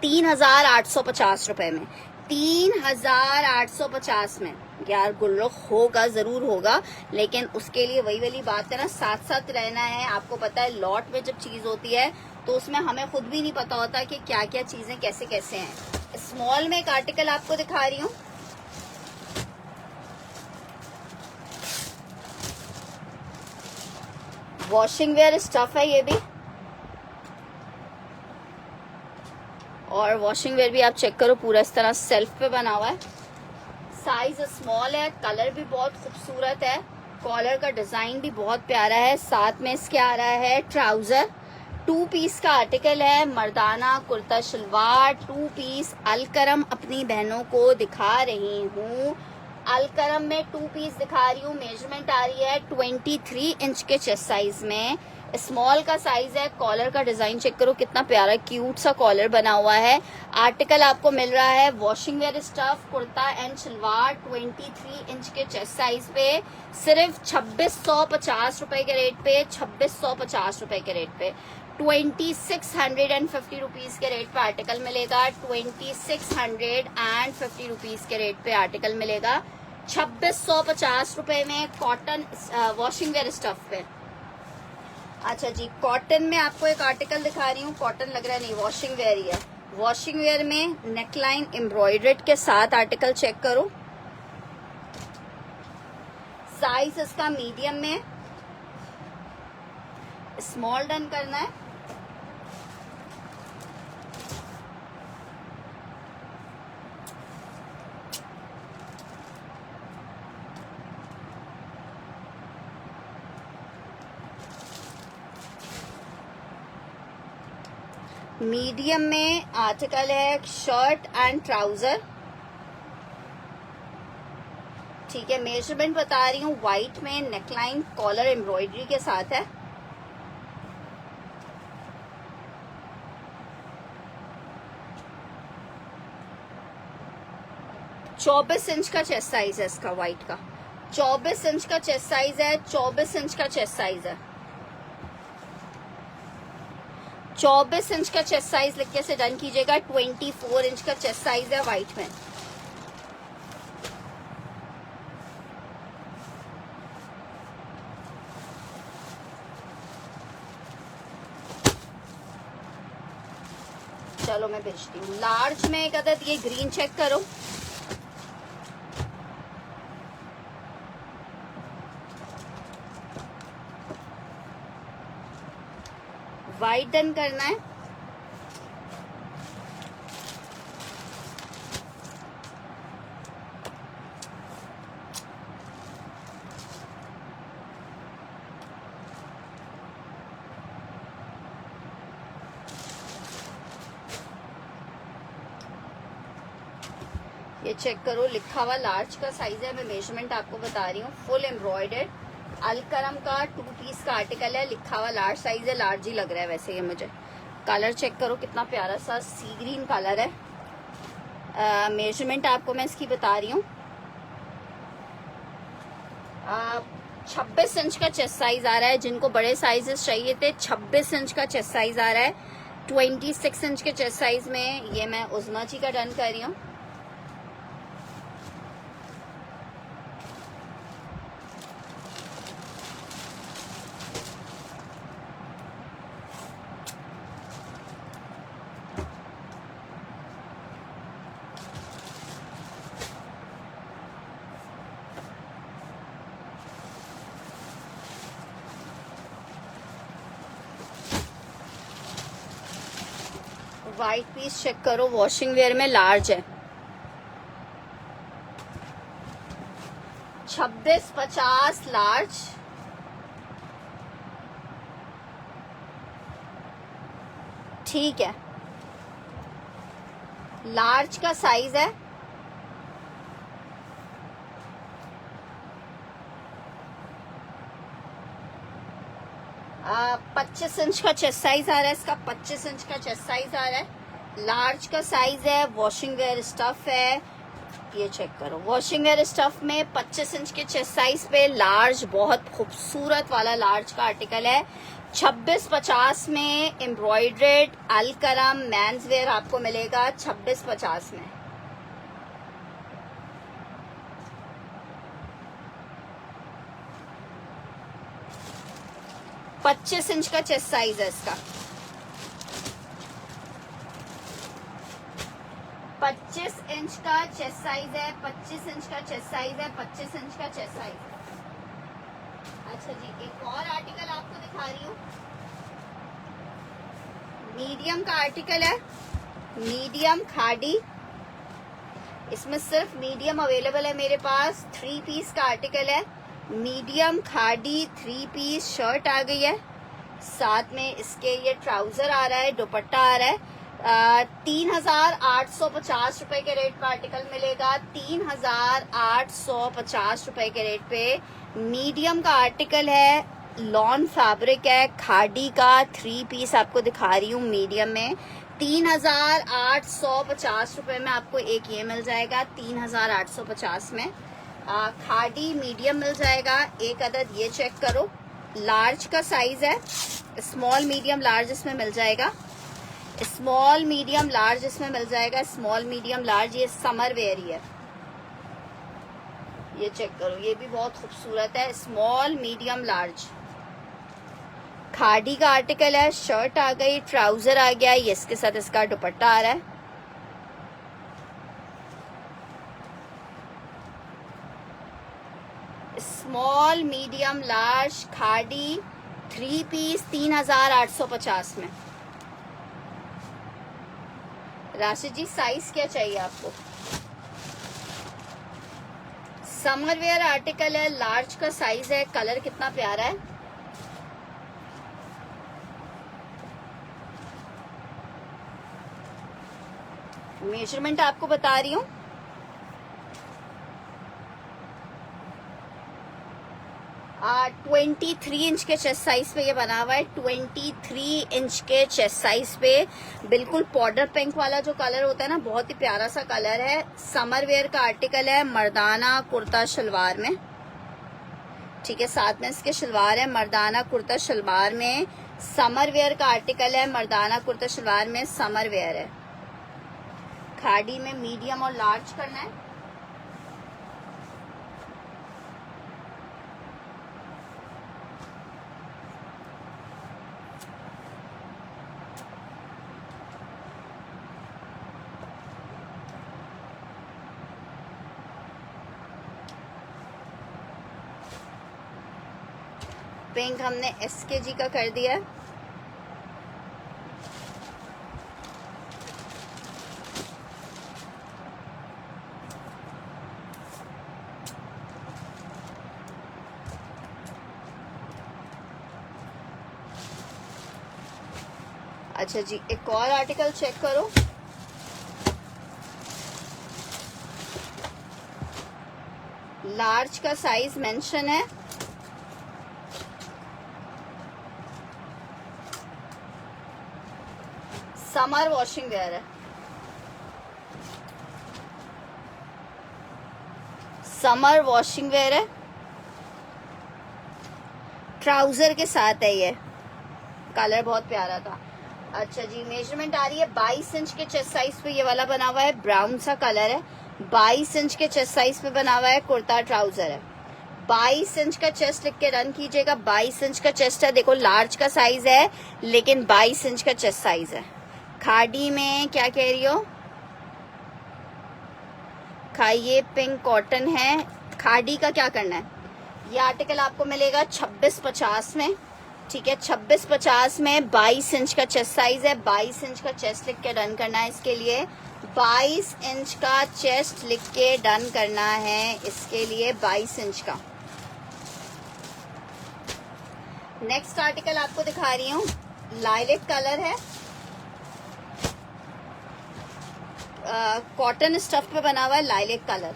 3850 रुपए में। 3850 में यार, गुल्लो होगा जरूर होगा, लेकिन उसके लिए वही वाली बात है ना, साथ साथ रहना है। आपको पता है लॉट में जब चीज होती है तो उसमें हमें खुद भी नहीं पता होता कि क्या क्या चीजें कैसे कैसे हैं। स्मॉल में एक आर्टिकल आपको दिखा रही हूँ, वॉशिंग वेयर स्टफ है ये भी, और वॉशिंग वेयर भी आप चेक करो, पूरा इस तरह सेल्फ पे बना हुआ है। साइज स्मॉल है, कलर भी बहुत खूबसूरत है, कॉलर का डिजाइन भी बहुत प्यारा है। साथ में इसके आ रहा है ट्राउजर, 2 पीस का आर्टिकल है, मर्दाना कुर्ता शलवार 2 पीस। अलकरम अपनी बहनों को दिखा रही हूँ, अलकरम में 2 पीस दिखा रही हूँ। मेजरमेंट आ रही है 23 इंच के चेस्ट साइज में, स्मॉल का साइज है। कॉलर का डिजाइन चेक करो कितना प्यारा क्यूट सा कॉलर बना हुआ है। आर्टिकल आपको मिल रहा है washing wear stuff kurta and salwar 23 inch के चेस्ट साइज पे, सिर्फ 2650 रुपए के रेट पे, 2650 रुपए के रेट पे, 2650 रुपीज के रेट पे आर्टिकल मिलेगा। 2650 रुपीज के रेट पे आर्टिकल मिलेगा 2650 रुपए में कॉटन वॉशिंग वेयर स्टफ पे। अच्छा जी, कॉटन में आपको एक आर्टिकल दिखा रही हूँ, कॉटन लग रहा है नहीं, वॉशिंग वेयर ही है। वॉशिंग वेयर में नेकलाइन एम्ब्रॉयडर्ड के साथ आर्टिकल चेक करो। साइज इसका मीडियम में, स्मॉल डन करना है। मीडियम में आर्टिकल है शर्ट एंड ट्राउजर, ठीक है। मेजरमेंट बता रही हूँ, व्हाइट में नेकलाइन कॉलर एम्ब्रॉयडरी के साथ है। चौबीस इंच का चेस्ट साइज है इसका, व्हाइट का 24 इंच का चेस्ट साइज है, 24 इंच का चेस्ट साइज है, 24 इंच का चेस्ट साइज लिख के से डन कीजिएगा। 24 इंच का चेस्ट साइज है व्हाइट में। चलो मैं भेजती हूँ। लार्ज में एक अदद ये ग्रीन चेक करो, वाइट डन करना है। ये चेक करो, लिखा हुआ लार्ज का साइज है। मैं मेजरमेंट आपको बता रही हूँ, फुल एम्ब्रॉयडर्ड अलकरम का 2 पीस का आर्टिकल है, लिखा हुआ लार्ज साइज है। लार्ज ही लग रहा है वैसे ये मुझे। कलर चेक करो कितना प्यारा सा सी ग्रीन कलर है। मेजरमेंट आपको मैं इसकी बता रही हूँ, 26 इंच का चेस्ट साइज आ रहा है। जिनको बड़े साइजेस चाहिए थे 26 इंच का चेस्ट साइज आ रहा है। 26 इंच के चेस्ट साइज में ये मैं उज़मा जी का डन कर रही हूँ। व्हाइट पीस चेक करो, वॉशिंग वेयर में लार्ज है। 2650 लार्ज, ठीक है। लार्ज का साइज है, आ, 25 इंच का चेस्ट साइज आ रहा है इसका, 25 इंच का चेस्ट साइज आ रहा है। लार्ज का साइज है, वॉशिंग वेयर स्टफ है। ये चेक करो, वॉशिंग वेयर स्टफ में 25 इंच के चेस्ट साइज पे लार्ज, बहुत खूबसूरत वाला लार्ज का आर्टिकल है। 2650 में एम्ब्रॉयडर्ड अलकरम मेंस वेयर आपको मिलेगा 2650 में। पच्चीस इंच का चेस्ट साइज है इसका, 25 इंच का चेस्ट साइज है, 25 इंच का चेस्ट साइज है, 25 इंच का चेस्ट साइज है। अच्छा जी, एक और आर्टिकल आपको दिखा रही हूँ, मीडियम का आर्टिकल है। मीडियम खाड़ी, इसमें सिर्फ मीडियम अवेलेबल है मेरे पास। 3 पीस का आर्टिकल है, मीडियम खाड़ी 3 पीस शर्ट आ गई है, साथ में इसके ये ट्राउजर आ रहा है, दुपट्टा आ रहा है। 3850 रुपए के रेट पे आर्टिकल मिलेगा। 3850 रुपए के रेट पे मीडियम का आर्टिकल है, लॉन फैब्रिक है, खाड़ी का 3 पीस आपको दिखा रही हूँ मीडियम में। 3850 रुपए में आपको एक ये मिल जाएगा, 3850 में। खाड़ी मीडियम मिल जाएगा, एक अदद ये चेक करो, लार्ज का साइज है, स्मॉल मीडियम लार्ज इसमें मिल जाएगा, स्मॉल मीडियम लार्ज इसमें मिल जाएगा, स्मॉल मीडियम लार्ज। ये समर वेयर ही है, ये चेक करो, ये भी बहुत खूबसूरत है, स्मॉल मीडियम लार्ज। खाड़ी का आर्टिकल है, शर्ट आ गई, ट्राउजर आ गया, ये इसके साथ इसका दुपट्टा आ रहा है। स्मॉल मीडियम लार्ज खाड़ी 3 पीस 3850 में। राशिद जी साइज क्या चाहिए आपको? समर वेयर आर्टिकल है, लार्ज का साइज है, कलर कितना प्यारा है। मेजरमेंट आपको बता रही हूँ, 23 इंच के चेस्ट साइज पे ये बना हुआ है, 23 इंच के चेस्ट साइज पे। बिल्कुल पाउडर पिंक वाला जो कलर होता है ना, बहुत ही प्यारा सा कलर है। समर वेयर का आर्टिकल है, मर्दाना कुर्ता शलवार में, ठीक है, साथ में इसके शलवार है, मर्दाना कुर्ता शलवार में। समर वेयर का आर्टिकल है, मर्दाना कुर्ता शलवार में, समर वेयर है। खाड़ी में मीडियम और लार्ज करना है। पिंक हमने SKG का कर दिया है। अच्छा जी, एक और आर्टिकल चेक करो, लार्ज का साइज मेंशन है, समर वॉशिंग वेयर है, समर वॉशिंग वेयर है, ट्राउजर के साथ है ये, कलर बहुत प्यारा था। अच्छा जी, मेजरमेंट आ रही है 22 इंच के चेस्ट साइज पे ये वाला बना हुआ है, ब्राउन सा कलर है, 22 इंच के चेस्ट साइज पे बना हुआ है, कुर्ता ट्राउजर है। 22 इंच का चेस्ट लिख के रन कीजिएगा, 22 इंच का चेस्ट है। देखो लार्ज का साइज है, लेकिन 22 इंच का चेस्ट साइज है। खाड़ी में क्या कह रही हो? ये पिंक कॉटन है, खाड़ी का क्या करना है? ये आर्टिकल आपको मिलेगा 2650 में, ठीक है, 2650 में 22 इंच का चेस्ट साइज है। 22 इंच का चेस्ट लिख के डन करना है इसके लिए, 22 इंच का चेस्ट लिख के डन करना है इसके लिए, 22 इंच का। नेक्स्ट आर्टिकल आपको दिखा रही हूँ, लाइलेक कलर है, कॉटन स्टफ पे बना हुआ है, लाइलेक कलर।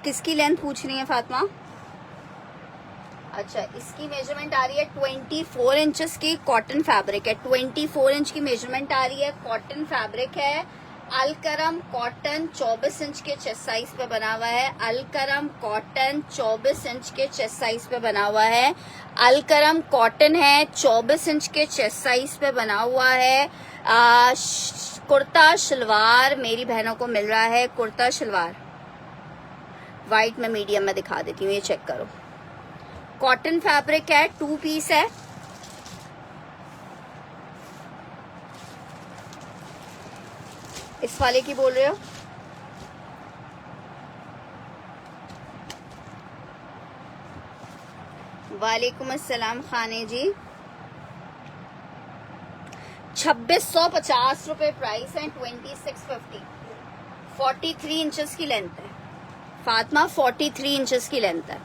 किसकी लेंथ पूछ रही है फातिमा? अच्छा, इसकी मेजरमेंट आ रही है 24 इंचेस की, कॉटन फैब्रिक है, 24 इंच की मेजरमेंट आ रही है, कॉटन फैब्रिक है। अलकरम कॉटन 24 इंच के चेस्ट साइज पे बना हुआ है, अलकरम कॉटन 24 इंच के चेस्ट साइज पे बना हुआ है, अलकरम कॉटन है, 24 इंच के चेस्ट साइज पे बना हुआ है। कुर्ता शलवार मेरी बहनों को मिल रहा है, कुर्ता शलवार वाइट में मीडियम में दिखा देती हूँ, ये चेक करो, कॉटन फैब्रिक है, 2 पीस है। इस वाले की बोल रहे हो? वालेकुम अस्सलाम खाने जी। 2650 रुपए प्राइस है, 2650। 43 इंचेस की लेंथ है फातिमा, 43 इंचेस की लेंथ है।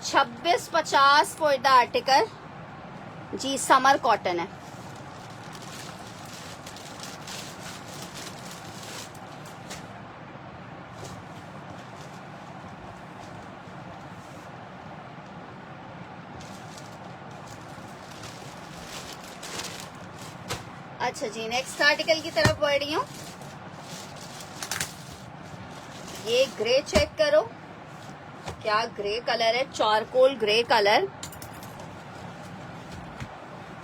$26.50 फॉर द आर्टिकल जी, समर कॉटन है। अच्छा जी, नेक्स्ट आर्टिकल की तरफ बढ़ रही हूँ। ये ग्रे चेक करो, क्या ग्रे कलर है, चारकोल ग्रे कलर।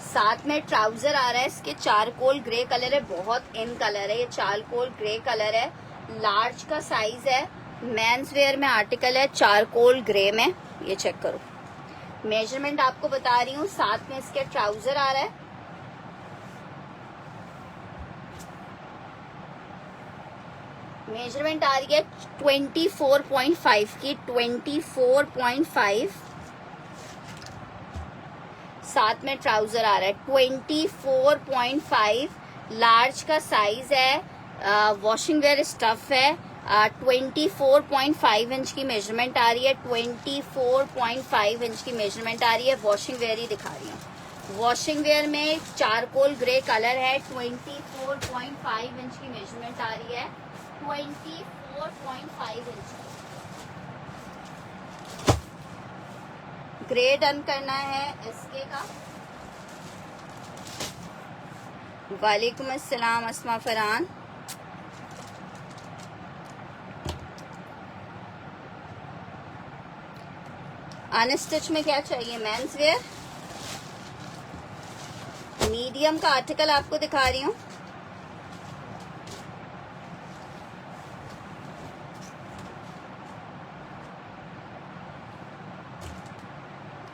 साथ में ट्राउजर आ रहा है इसके, चारकोल ग्रे कलर है, बहुत इन कलर है ये, चारकोल ग्रे कलर है। लार्ज का साइज है, मेंस वेयर में आर्टिकल है, चारकोल ग्रे में। ये चेक करो, मेजरमेंट आपको बता रही हूँ। साथ में इसके ट्राउजर आ रहा है। मेजरमेंट आ रही है 24.5 की, 24.5। साथ में ट्राउजर आ रहा है 24.5। लार्ज का साइज है, वॉशिंग वेयर स्टफ है। 24.5 इंच की मेजरमेंट आ रही है, 24.5 इंच की मेजरमेंट आ रही है। वॉशिंग वेयर ही दिखा रही हूँ। वॉशिंग वेयर में चारकोल ग्रे कलर है, 24.5 इंच की मेजरमेंट आ रही है, 24.5 इंच। ग्रे डन करना है एसके का। वालेकुम अस्सलाम अस्मा फरहान। अनस्टिच में क्या चाहिए, मेंस वेयर। मीडियम का आर्टिकल आपको दिखा रही हूँ।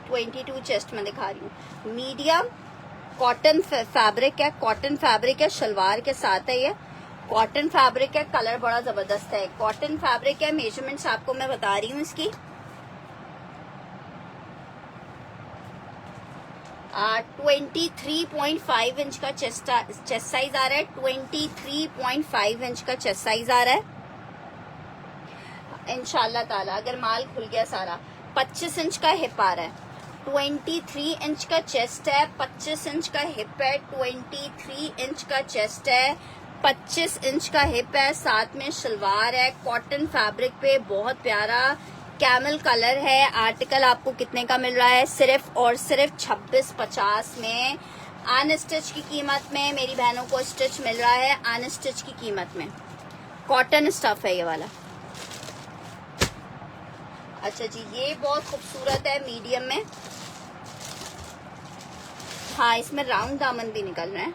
ट्वेंटी 22 चेस्ट में दिखा रही हूँ। मीडियम कॉटन फैब्रिक है, कॉटन फैब्रिक है, शलवार के साथ है। ये कॉटन फैब्रिक है, कलर बड़ा जबरदस्त है। कॉटन फैब्रिक है, मेजरमेंट्स आपको मैं बता रही हूँ इसकी। 23.5 इंच का चेस्ट साइज आ रहा है, 23.5 इंच का चेस्ट साइज आ रहा है इंशाल्लाह ताला, अगर माल खुल गया सारा। 25 इंच का हिप आ रहा है, 23 इंच का चेस्ट है, 25 इंच का हिप है, 23 इंच का चेस्ट है, 25 इंच का हिप है। साथ में शलवार है, कॉटन फैब्रिक पे, बहुत प्यारा कैमल कलर है। आर्टिकल आपको कितने का मिल रहा है, सिर्फ और सिर्फ 26.50 में। अनस्टिच की कीमत में मेरी बहनों को स्टिच मिल रहा है, अनस्टिच की कीमत में। कॉटन स्टफ है ये वाला। अच्छा जी, ये बहुत खूबसूरत है, मीडियम में। हाँ, इसमें राउंड दामन भी निकल रहा है।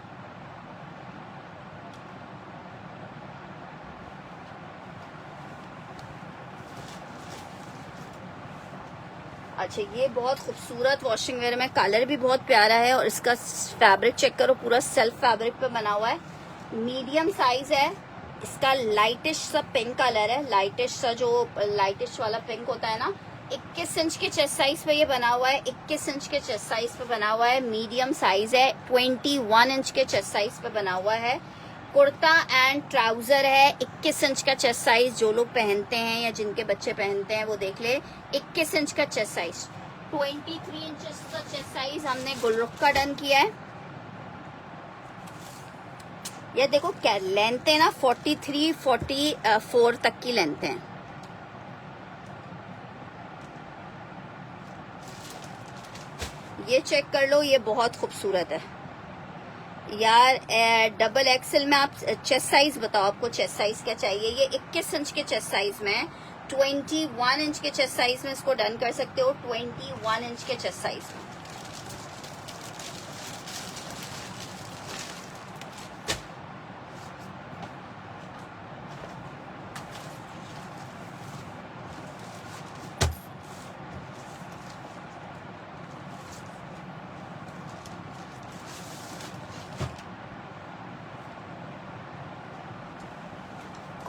अच्छा, ये बहुत खूबसूरत वॉशिंग वेयर में, कलर भी बहुत प्यारा है। और इसका फैब्रिक चेक करो, पूरा सेल्फ फैब्रिक पे बना हुआ है। मीडियम साइज है इसका। लाइटिश सा पिंक कलर है, लाइटिश सा, जो लाइटिश वाला पिंक होता है ना। 21 इंच के चेस्ट साइज पे ये बना हुआ है, 21 इंच के चेस्ट साइज पे बना हुआ है। मीडियम साइज है, 21 इंच के चेस्ट साइज पे बना हुआ है। कुर्ता एंड ट्राउजर है, 21 इंच का चेस्ट साइज। जो लोग पहनते हैं या जिनके बच्चे पहनते हैं वो देख ले, 21 इंच का चेस्ट साइज। 23 इंच का चेस्ट साइज हमने गुलरुख का डन किया है। ये देखो क्या लेंथ है ना, 43 44 तक की लेंथ है। ये चेक कर लो, ये बहुत खूबसूरत है यार। डबल एक्सेल में आप चेस्ट साइज बताओ, आपको चेस्ट साइज क्या चाहिए। ये 21 इंच के चेस्ट साइज में, 21 इंच के चेस्ट साइज में इसको डन कर सकते हो, 21 इंच के चेस्ट साइज में।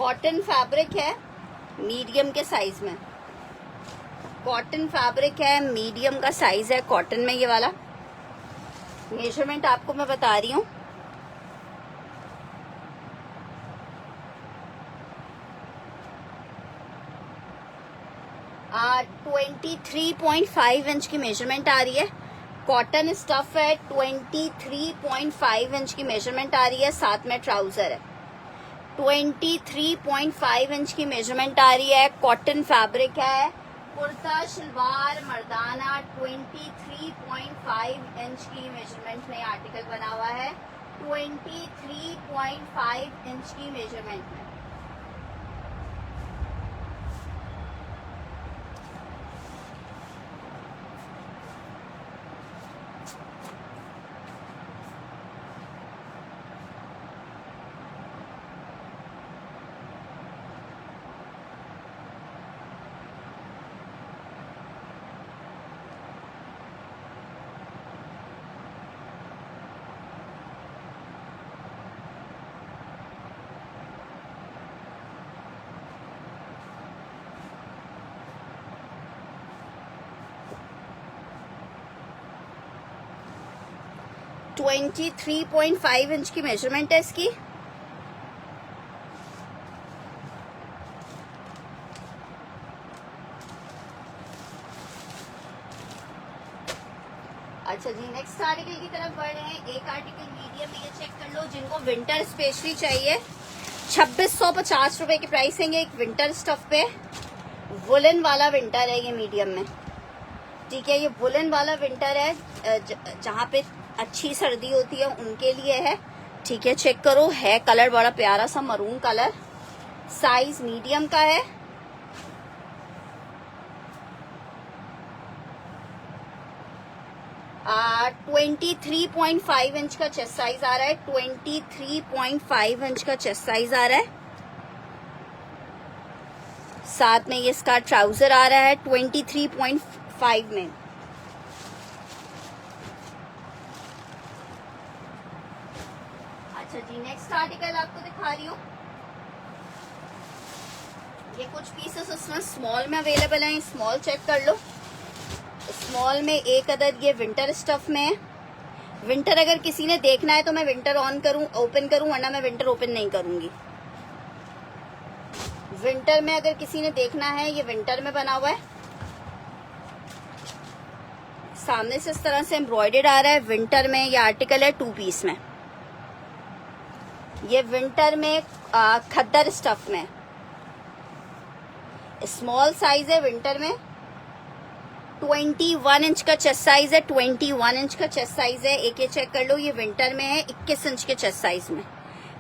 कॉटन फैब्रिक है मीडियम के साइज में, कॉटन फैब्रिक है, मीडियम का साइज है कॉटन में। ये वाला मेजरमेंट आपको मैं बता रही हूँ। आ 23.5 इंच की मेजरमेंट आ रही है। कॉटन स्टफ है, 23.5 इंच की मेजरमेंट आ रही है, साथ में ट्राउजर है। 23.5 इंच की मेजरमेंट आ रही है, कॉटन फैब्रिक है, कुर्ता शलवार मर्दाना। 23.5 इंच की मेजरमेंट में आर्टिकल बना हुआ है, 23.5 इंच की मेजरमेंट में। ट्वेंटी 3.5 इंच की मेजरमेंट है इसकी। अच्छा जी, नेक्स्ट आर्टिकल की तरफ बढ़ रहे हैं। एक आर्टिकल मीडियम में, ये चेक कर लो। जिनको विंटर स्पेशली चाहिए, 2650 रुपए की प्राइसिंग है। एक विंटर स्टफ पे वुलन वाला विंटर है ये मीडियम में, ठीक है। ये वुलन वाला विंटर है, जहाँ पे अच्छी सर्दी होती है उनके लिए है, ठीक है। चेक करो, है कलर बड़ा प्यारा सा मरून कलर, साइज मीडियम का है। आ 23.5 इंच का चेस्ट साइज आ रहा है, 23.5 इंच का चेस्ट साइज आ रहा है। साथ में ये इसका ट्राउजर आ रहा है 23.5 में। अच्छा जी, नेक्स्ट आर्टिकल आपको दिखा रही हूँ। ये कुछ पीसेस उसमें स्मॉल में अवेलेबल हैं, स्मॉल चेक कर लो। स्मॉल में एक अदद ये विंटर स्टफ में है। विंटर अगर किसी ने देखना है तो मैं विंटर ऑन करूं, ओपन करूं, वरना मैं विंटर ओपन नहीं करूंगी। विंटर में अगर किसी ने देखना है, ये विंटर में बना हुआ है। सामने से इस तरह से एम्ब्रॉयडर्ड आ रहा है। विंटर में ये आर्टिकल है 2 पीस में। ये विंटर में खद्दर स्टफ में, स्मॉल साइज है विंटर में। 21 इंच का चेस्ट साइज है, 21 इंच का चेस्ट साइज है। एक ये चेक कर लो, ये विंटर में है 21 इंच के चेस्ट साइज में।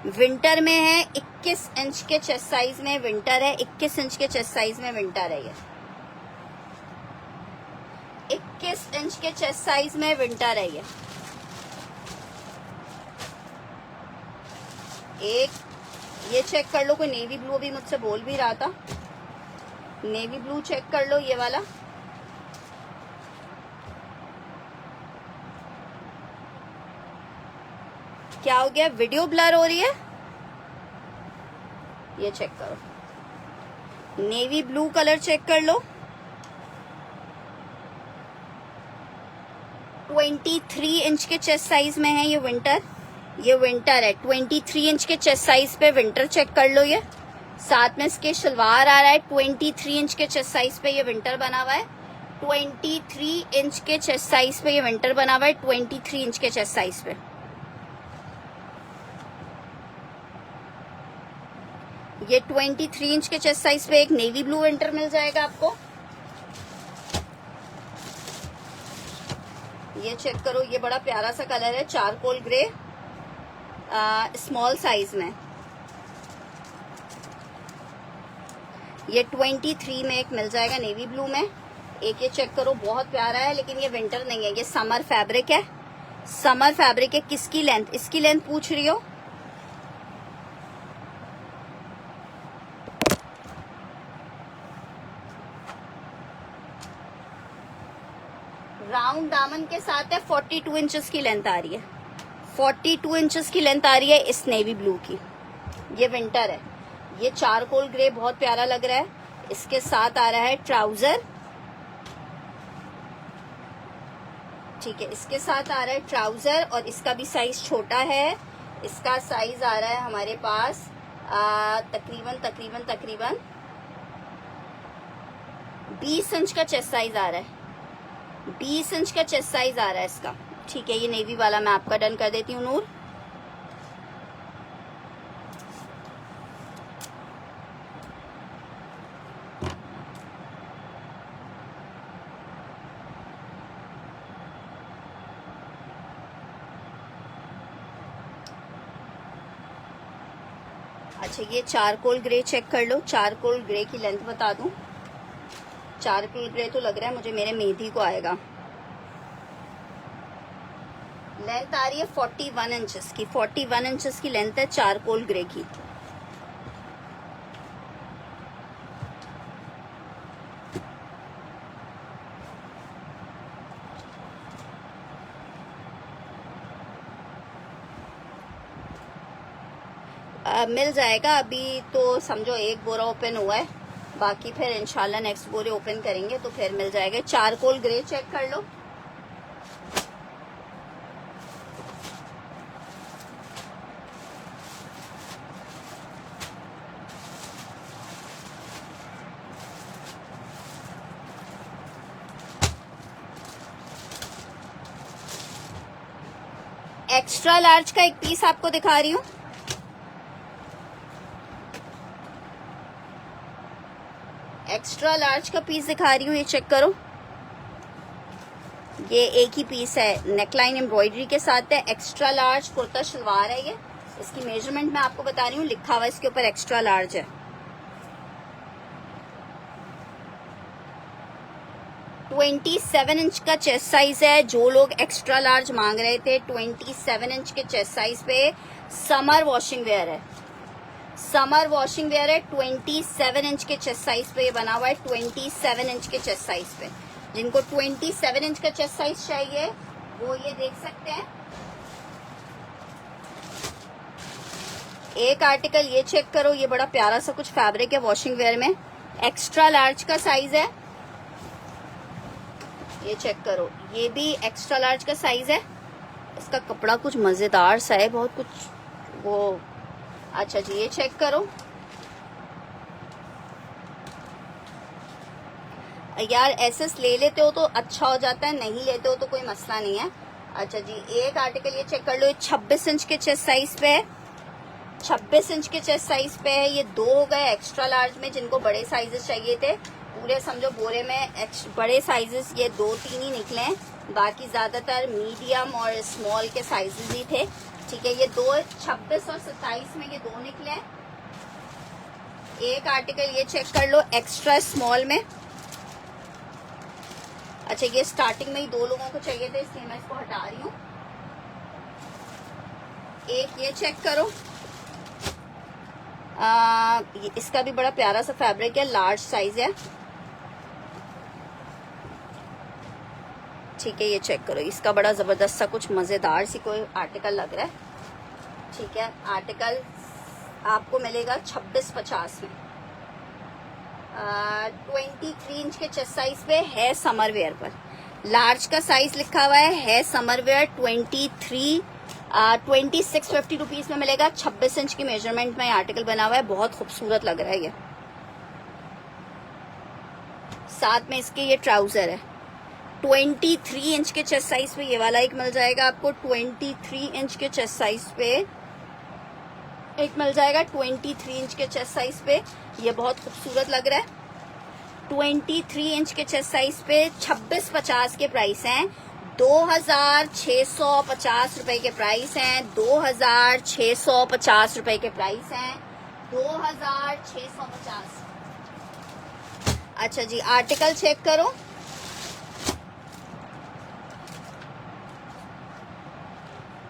विंटर में है 21 इंच के चेस्ट साइज में, विंटर है 21 इंच के चेस्ट साइज में, विंटर है ये 21 इंच के चेस्ट साइज में, विंटर है ये। एक ये चेक कर लो, कोई नेवी ब्लू अभी मुझसे बोल भी रहा था, नेवी ब्लू चेक कर लो ये वाला। क्या हो गया, वीडियो ब्लर हो रही है? ये चेक करो, नेवी ब्लू कलर चेक कर लो। 23 इंच के चेस्ट साइज में है ये विंटर। ये विंटर है, 23 इंच के चेस्ट साइज पे विंटर चेक कर लो ये। साथ में इसके शलवार आ रहा है 23 इंच के चेस्ट साइज पे ये विंटर बना हुआ है। 23 इंच के चेस्ट साइज पे ये विंटर बना हुआ है, 23 इंच के चेस्ट साइज पे। ये 23 इंच के चेस्ट साइज पे एक नेवी ब्लू विंटर मिल जाएगा आपको। ये चेक करो, ये बड़ा प्यारा सा कलर है, चारकोल ग्रे, स्मॉल साइज में। ये 23 में एक मिल जाएगा नेवी ब्लू में। एक ये चेक करो, बहुत प्यारा है, लेकिन ये विंटर नहीं है, ये समर फैब्रिक है। समर फैब्रिक है। किसकी लेंथ, इसकी लेंथ पूछ रही हो? राउंड दामन के साथ है, 42 इंचेस की लेंथ आ रही है, 42 इंचेस की लेंथ आ रही है इस नेवी ब्लू की। ये विंटर है, ये चारकोल ग्रे बहुत प्यारा लग रहा है। इसके साथ आ रहा है ट्राउजर, ठीक है, इसके साथ आ रहा है ट्राउजर और इसका भी साइज छोटा है। इसका साइज आ रहा है हमारे पास तकरीबन 20 इंच का चेस्ट साइज आ रहा है। 20 इंच का चेस्ट साइज आ रहा है इसका, ठीक है। ये नेवी वाला मैं आपका डन कर देती हूँ नूर। अच्छा, ये चारकोल ग्रे चेक कर लो। चारकोल ग्रे की लेंथ बता दूं, चारकोल ग्रे तो लग रहा है मुझे मेरे मेहंदी को आएगा। लेंथ आ रही है 41 इंचेस की। 41 इंचेस की लेंथ है चारकोल ग्रे की। मिल जाएगा। अभी तो समझो एक बोरा ओपन हुआ है, बाकी फिर इंशाल्लाह नेक्स्ट बोरे ओपन करेंगे तो फिर मिल जाएगा। चारकोल ग्रे चेक कर लो। एक्स्ट्रा लार्ज का एक पीस आपको दिखा रही हूँ। एक्स्ट्रा लार्ज का पीस दिखा रही हूँ, ये चेक करो। ये एक ही पीस है, नेकलाइन एम्ब्रॉयडरी के साथ है। एक्स्ट्रा लार्ज कुर्ता शलवार है ये। इसकी मेजरमेंट मैं आपको बता रही हूँ, लिखा हुआ है इसके ऊपर एक्स्ट्रा लार्ज है। 27 इंच का चेस्ट साइज है। जो लोग एक्स्ट्रा लार्ज मांग रहे थे, 27 इंच के चेस्ट साइज पे समर वॉशिंग वेयर है। समर वॉशिंग वेयर है। 27 इंच के चेस्ट साइज पे ये बना हुआ है। 27 इंच के चेस्ट साइज पे जिनको 27 इंच का चेस्ट साइज चाहिए वो ये देख सकते हैं। एक आर्टिकल ये चेक करो, ये बड़ा प्यारा सा कुछ फैब्रिक है वॉशिंग वेयर में। एक्स्ट्रा लार्ज का साइज है, ये चेक करो। ये भी एक्स्ट्रा लार्ज का साइज है। इसका कपड़ा कुछ मजेदार सा है, बहुत कुछ वो। अच्छा जी, ये चेक करो यार। एसएस ले लेते हो तो अच्छा हो जाता है, नहीं लेते हो तो कोई मसला नहीं है। अच्छा जी, एक आर्टिकल ये चेक कर लो। 26 इंच के चेस्ट साइज पे है। 26 इंच के चेस्ट साइज पे है। ये दो हो गए एक्स्ट्रा लार्ज में, जिनको बड़े साइजेस चाहिए थे। पूरे समझो बोरे में बड़े साइजेस ये 2-3 ही निकले हैं, बाकी ज्यादातर मीडियम और स्मॉल के साइजेस ही थे, ठीक है। ये दो 26 और 27 में ये दो निकले हैं। एक आर्टिकल ये चेक कर लो एक्स्ट्रा स्मॉल में। अच्छा, ये स्टार्टिंग में ही दो लोगों को चाहिए थे, इसलिए मैं इसको हटा रही हूँ। एक ये चेक करो, इसका भी बड़ा प्यारा सा फैब्रिक है, लार्ज साइज है, ठीक है। ये चेक करो, इसका बड़ा जबरदस्त सा कुछ मजेदार सी कोई आर्टिकल लग रहा है, ठीक है। आर्टिकल आपको मिलेगा 2650 में। 23 इंच के चेस्ट साइज पे है, समर वेयर पर। लार्ज का साइज लिखा हुआ है समर वेयर। 2650 रुपीज में मिलेगा। 26 इंच की मेजरमेंट में ये आर्टिकल बना हुआ है, बहुत खूबसूरत लग रहा है ये। साथ में इसके ये ट्राउजर है। 23 इंच के चेस्ट साइज पे ये वाला एक मिल जाएगा आपको। 23 इंच के चेस्ट साइज पे एक मिल जाएगा। 23 इंच के चेस्ट साइज पे ये बहुत खूबसूरत लग रहा है। 23 इंच के चेस्ट साइज पे 2650 के प्राइस हैं। 2650 रुपए के प्राइस हैं। 2650 रुपए के प्राइस हैं। 2650। अच्छा जी, आर्टिकल चेक करो।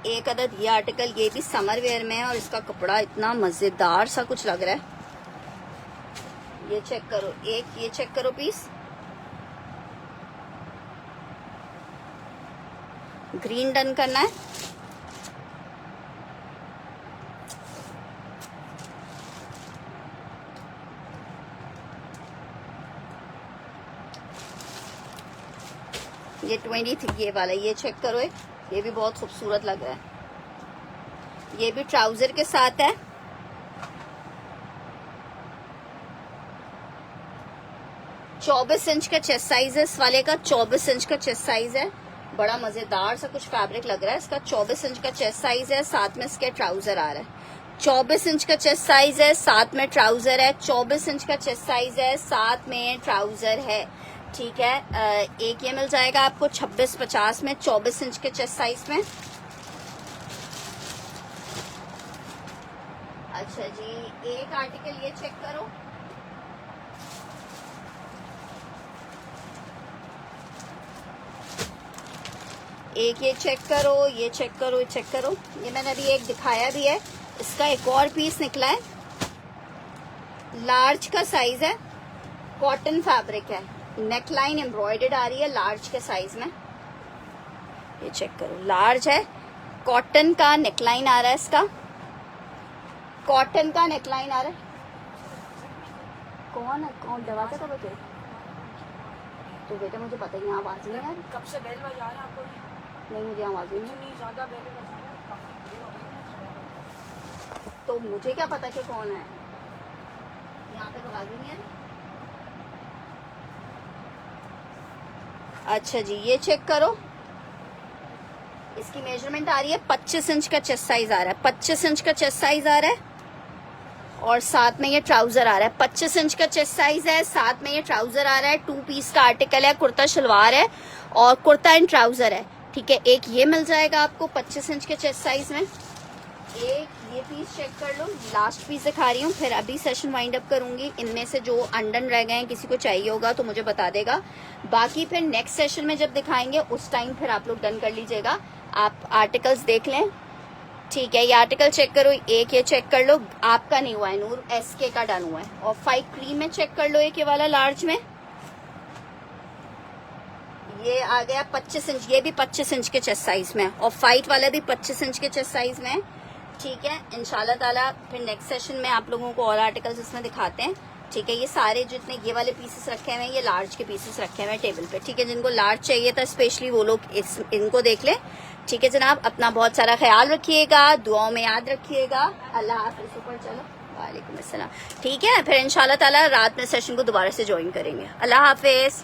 एक अदद ये आर्टिकल, ये भी समर वेयर में है और इसका कपड़ा इतना मजेदार सा कुछ लग रहा है। ये चेक करो, एक ये चेक करो पीस। ग्रीन डन करना है। ये 23 ये वाला, ये चेक करो एक, ये भी बहुत खूबसूरत लग रहा है। ये भी ट्राउजर के साथ है। चौबीस इंच का चेस्ट साइज है इस वाले का, 24 इंच का चेस्ट साइज है। बड़ा मजेदार सा कुछ फैब्रिक लग रहा है इसका। 24 इंच का चेस्ट साइज है, साथ में इसके ट्राउजर आ रहा है। 24 इंच का चेस्ट साइज है, साथ में ट्राउजर है। 24 इंच का चेस्ट साइज है, साथ में ट्राउजर है। ठीक है, एक ये मिल जाएगा आपको 2650 में, 24 इंच के चेस्ट साइज में। अच्छा जी, एक आर्टिकल ये चेक करो। एक ये चेक करो, ये चेक करो, ये चेक करो। ये मैंने अभी एक दिखाया भी है, इसका एक और पीस निकला है। लार्ज का साइज है, कॉटन फैब्रिक है, नेकलाइन एम्ब्रॉयडर्ड आ रही है लार्ज के साइज में। ये चेक करो, लार्ज है, कॉटन का नेकलाइन आ रहा है इसका, कॉटन का नेकलाइन आ रहा है। कौन है, कौन दरवाजा का बता? तो बेटा मुझे पता ही नहीं, आवाज नहीं आ रही। कब से बेल बजा रहा है आपको? नहीं, मुझे आवाज ही नहीं। इतनी ज्यादा बेल बजा रहा है। तो मुझे क्या पता कि कौन है, यहाँ पे तो आवाज ही नहीं आ रही। अच्छा जी, ये चेक करो, इसकी मेजरमेंट आ रही है 25 इंच का चेस्ट साइज आ रहा है। 25 इंच का चेस्ट साइज आ रहा है और साथ में ये ट्राउजर आ रहा है। 25 इंच का चेस्ट साइज है, साथ में ये ट्राउजर आ रहा है। 2 पीस का आर्टिकल है, कुर्ता शलवार है और कुर्ता एंड ट्राउजर है। ठीक है, एक ये मिल जाएगा आपको 25 इंच के चेस्ट साइज में। एक ये पीस चेक कर लो, लास्ट पीस दिखा रही हूँ, फिर अभी सेशन वाइंड अप करूंगी। इनमें से जो अनडन रह गए हैं, किसी को चाहिए होगा तो मुझे बता देगा, बाकी फिर नेक्स्ट सेशन में जब दिखाएंगे उस टाइम फिर आप लोग डन कर लीजिएगा। आप आर्टिकल्स देख लें। ठीक है, ये आर्टिकल चेक करो, एक ये चेक कर लो, आपका नहीं हुआ है नूर, SK का डन हुआ है। और 5 क्रीम में चेक कर लो, एक ये वाला लार्ज में, ये आ गया 25 इंच, ये भी 25 इंच के चेस्ट साइज में, और 5 वाला भी 25 इंच के चेस्ट साइज में। ठीक है, इंशाल्लाह ताला फिर नेक्स्ट सेशन में आप लोगों को और आर्टिकल्स इसमें दिखाते हैं। ठीक है, ये सारे जितने ये वाले पीसेस रखे हुए हैं, ये लार्ज के पीसेस रखे हुए हैं टेबल पे। ठीक है, जिनको लार्ज चाहिए था स्पेशली वो लोग इनको देख लें। ठीक है जनाब, अपना बहुत सारा ख्याल रखिएगा, दुआओं में याद रखिएगा। अल्लाह हाफिज़। ऊपर चलो, वालेकुम अस्सलाम। ठीक है, फिर इंशाल्लाह ताला रात में सेशन को दोबारा से ज्वाइन करेंगे। अल्लाह हाफिज़।